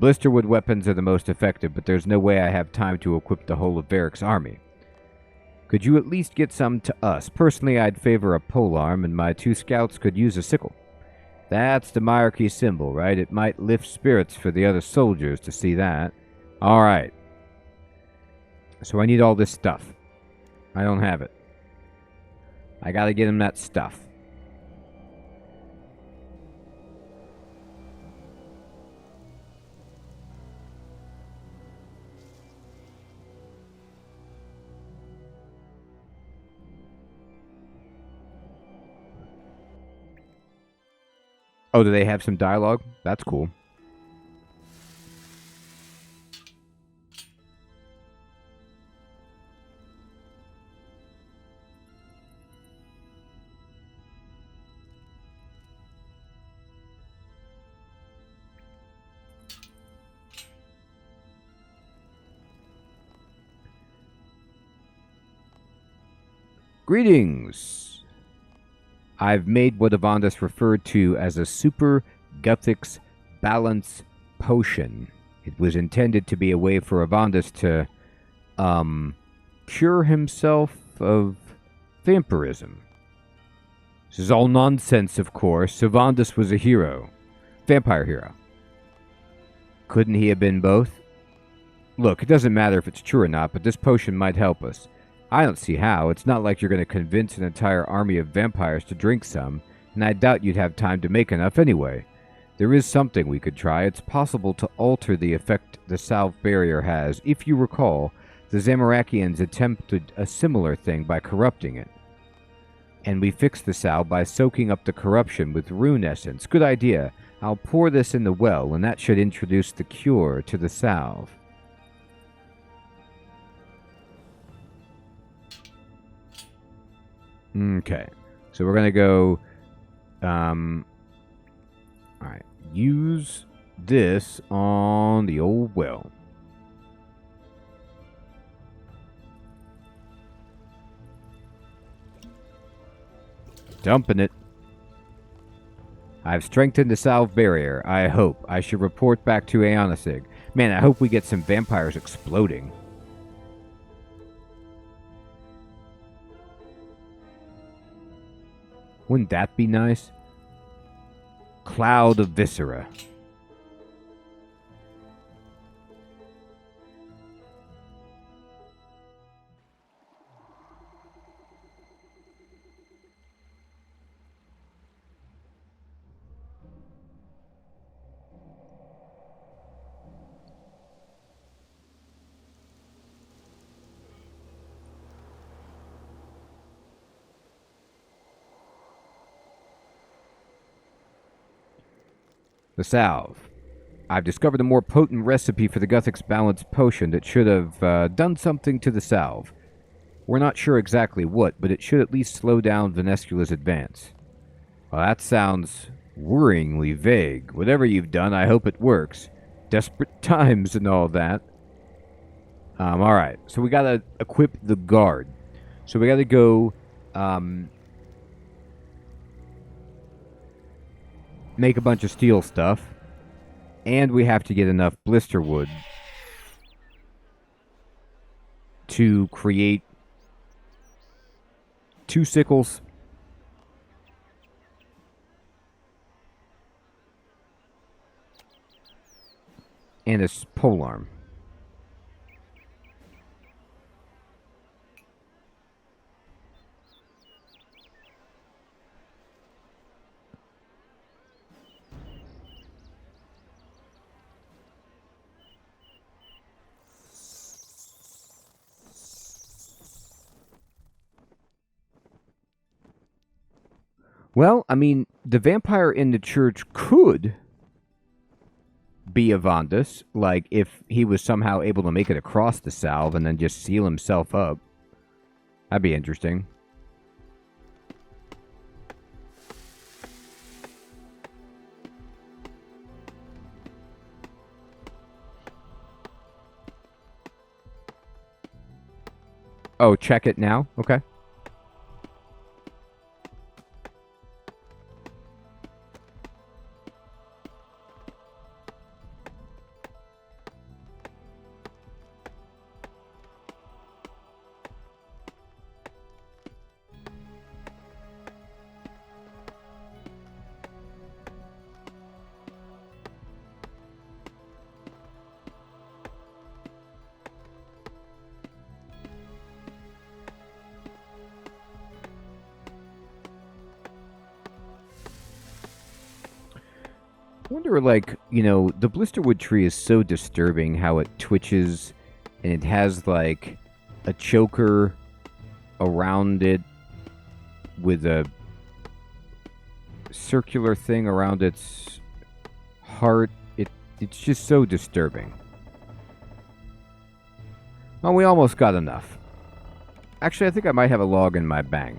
Blisterwood weapons are the most effective, but there's no way I have time to equip the whole of Varric's army. Could you at least get some to us? Personally, I'd favor a polearm, and my 2 scouts could use a sickle. That's the monarchy symbol, right? It might lift spirits for the other soldiers to see that. Alright. So I need all this stuff. I don't have it. I gotta get him that stuff. Oh, do they have some dialogue? That's cool. Greetings! I've made what Avandis referred to as a Super Guthix Balance Potion. It was intended to be a way for Avandis to, cure himself of vampirism. This is all nonsense, of course. Avandis was a hero. Vampire hero. Couldn't he have been both? Look, it doesn't matter if it's true or not, but this potion might help us. I don't see how. It's not like you're going to convince an entire army of vampires to drink some, and I doubt you'd have time to make enough anyway. There is something we could try. It's possible to alter the effect the salve barrier has. If you recall, the Zamorakians attempted a similar thing by corrupting it. And we fixed the salve by soaking up the corruption with rune essence. Good idea. I'll pour this in the well, and that should introduce the cure to the salve. Okay, so we're gonna go, alright, use this on the old well. Dumping it. I've strengthened the salve barrier, I hope. I should report back to Aeonisig. Man, I hope we get some vampires exploding. Wouldn't that be nice? Cloud of Viscera. The salve. I've discovered a more potent recipe for the Guthix Balance Potion that should have done something to the salve. We're not sure exactly what, but it should at least slow down Venescula's advance. Well, that sounds worryingly vague. Whatever you've done, I hope it works. Desperate times and all that. Alright, so we gotta equip the guard. So we gotta go, make a bunch of steel stuff, and we have to get enough blister wood to create 2 sickles and a polearm. Well, I mean, the vampire in the church could be Avandis, like if he was somehow able to make it across the salve and then just seal himself up. That'd be interesting. Oh, check it now? Okay. wonder, like, you know, the blisterwood tree is so disturbing how it twitches and it has, like, a choker around it with a circular thing around its heart. It's just so disturbing. Oh, we almost got enough. Actually, I think I might have a log in my bang.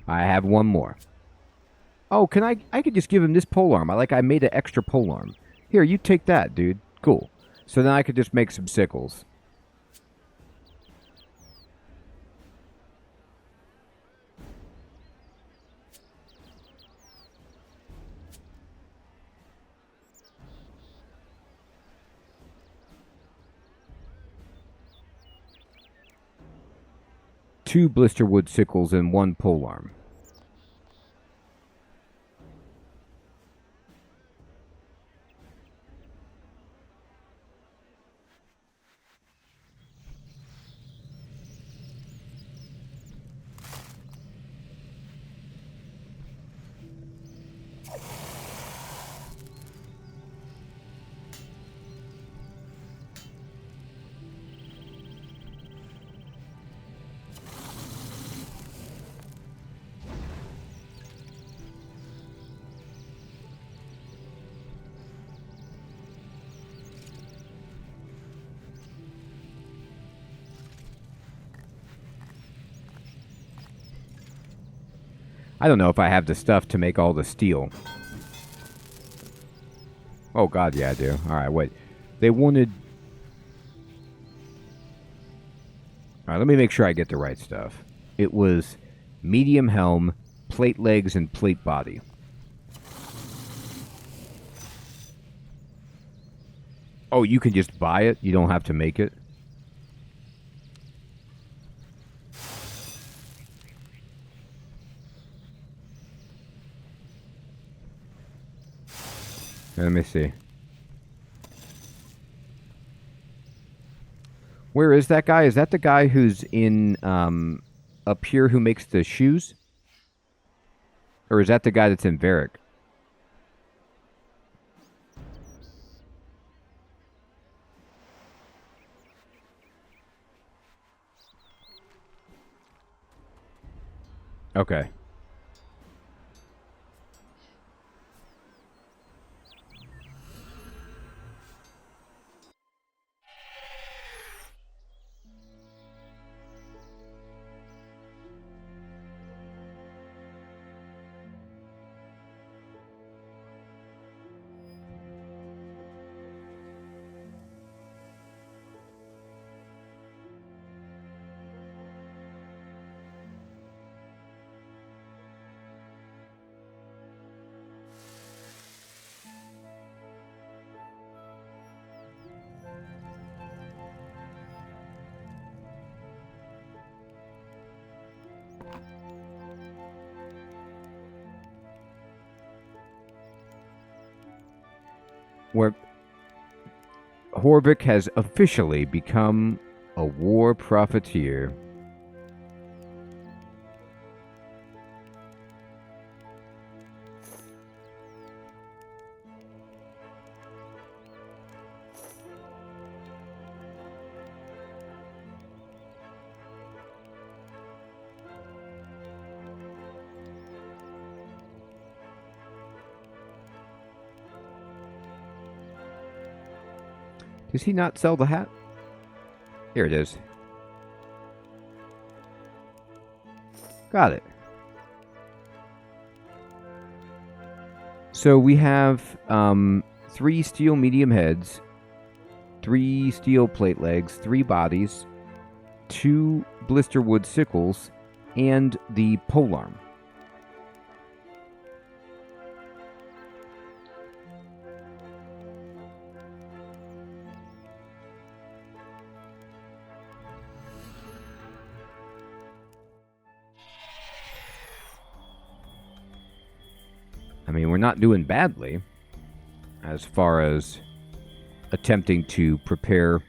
I have one more. Oh, can I could just give him this polearm. I made an extra polearm. Here, you take that, dude. Cool. So then I could just make some sickles. Two blisterwood sickles and one polearm. I don't know if I have the stuff to make all the steel. Oh god, yeah, I do. Alright, wait. They wanted... Alright, let me make sure I get the right stuff. It was medium helm, plate legs, and plate body. Oh, you can just buy it? You don't have to make it? Let me see. Where is that guy? Is that the guy who's in up here who makes the shoes? Or is that the guy that's in Varric? Okay. Where Horvik has officially become a war profiteer. Does he not sell the hat? Here it is. Got it. So we have 3 steel medium heads, 3 steel plate legs, 3 bodies, 2 blisterwood sickles, and the polearm. I mean, we're not doing badly as far as attempting to prepare.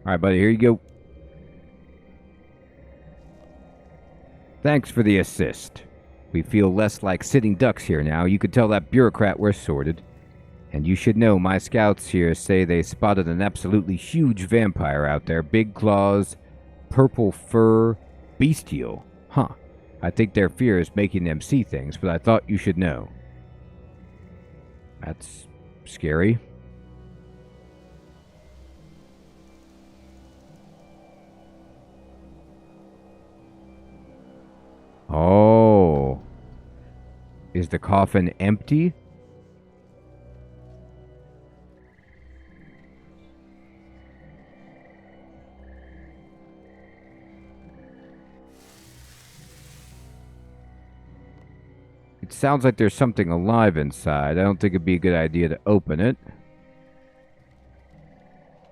All right, buddy, here you go. Thanks for the assist. We feel less like sitting ducks here now. You could tell that bureaucrat we're sorted. And you should know my scouts here say they spotted an absolutely huge vampire out there. Big claws, purple fur, bestial. Huh. I think their fear is making them see things, but I thought you should know. That's scary. Oh. Is the coffin empty? It sounds like there's something alive inside. I don't think it'd be a good idea to open it.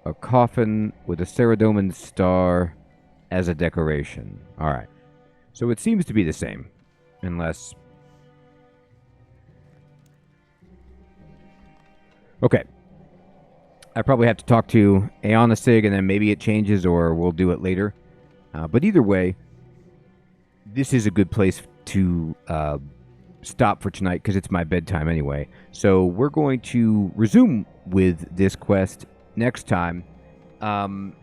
A coffin with a Ceradoman star as a decoration. Alright. So it seems to be the same. Unless... Okay. I probably have to talk to Aeonisig, and then maybe it changes, or we'll do it later. But either way, this is a good place to stop for tonight, because it's my bedtime anyway. So we're going to resume with this quest next time. And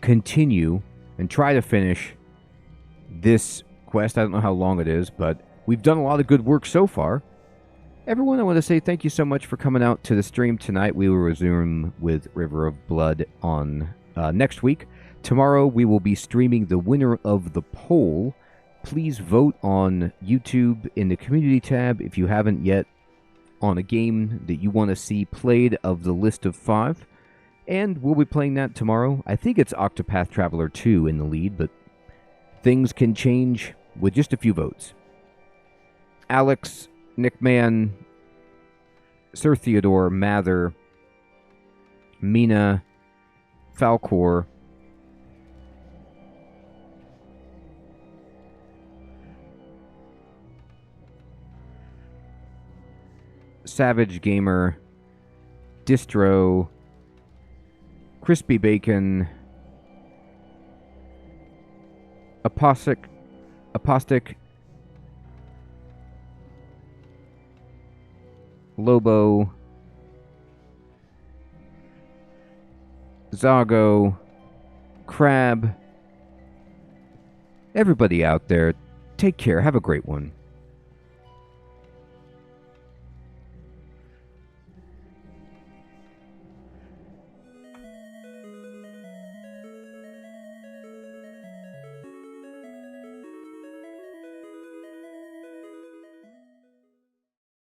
continue and try to finish this quest. I don't know how long it is, but we've done a lot of good work so far. Everyone, I want to say thank you so much for coming out to the stream tonight. We will resume with River of Blood on next week. Tomorrow we will be streaming the winner of the poll. Please vote on YouTube in the community tab if you haven't yet on a game that you want to see played of the list of 5. And we'll be playing that tomorrow. I think it's Octopath Traveler 2 in the lead, but things can change with just a few votes. Alex, Nickman, Sir Theodore, Mather, Mina, Falcor, Savage Gamer, Distro, Crispy Bacon, Apostic, Lobo, Zago, Crab. Everybody out there, take care. Have a great one.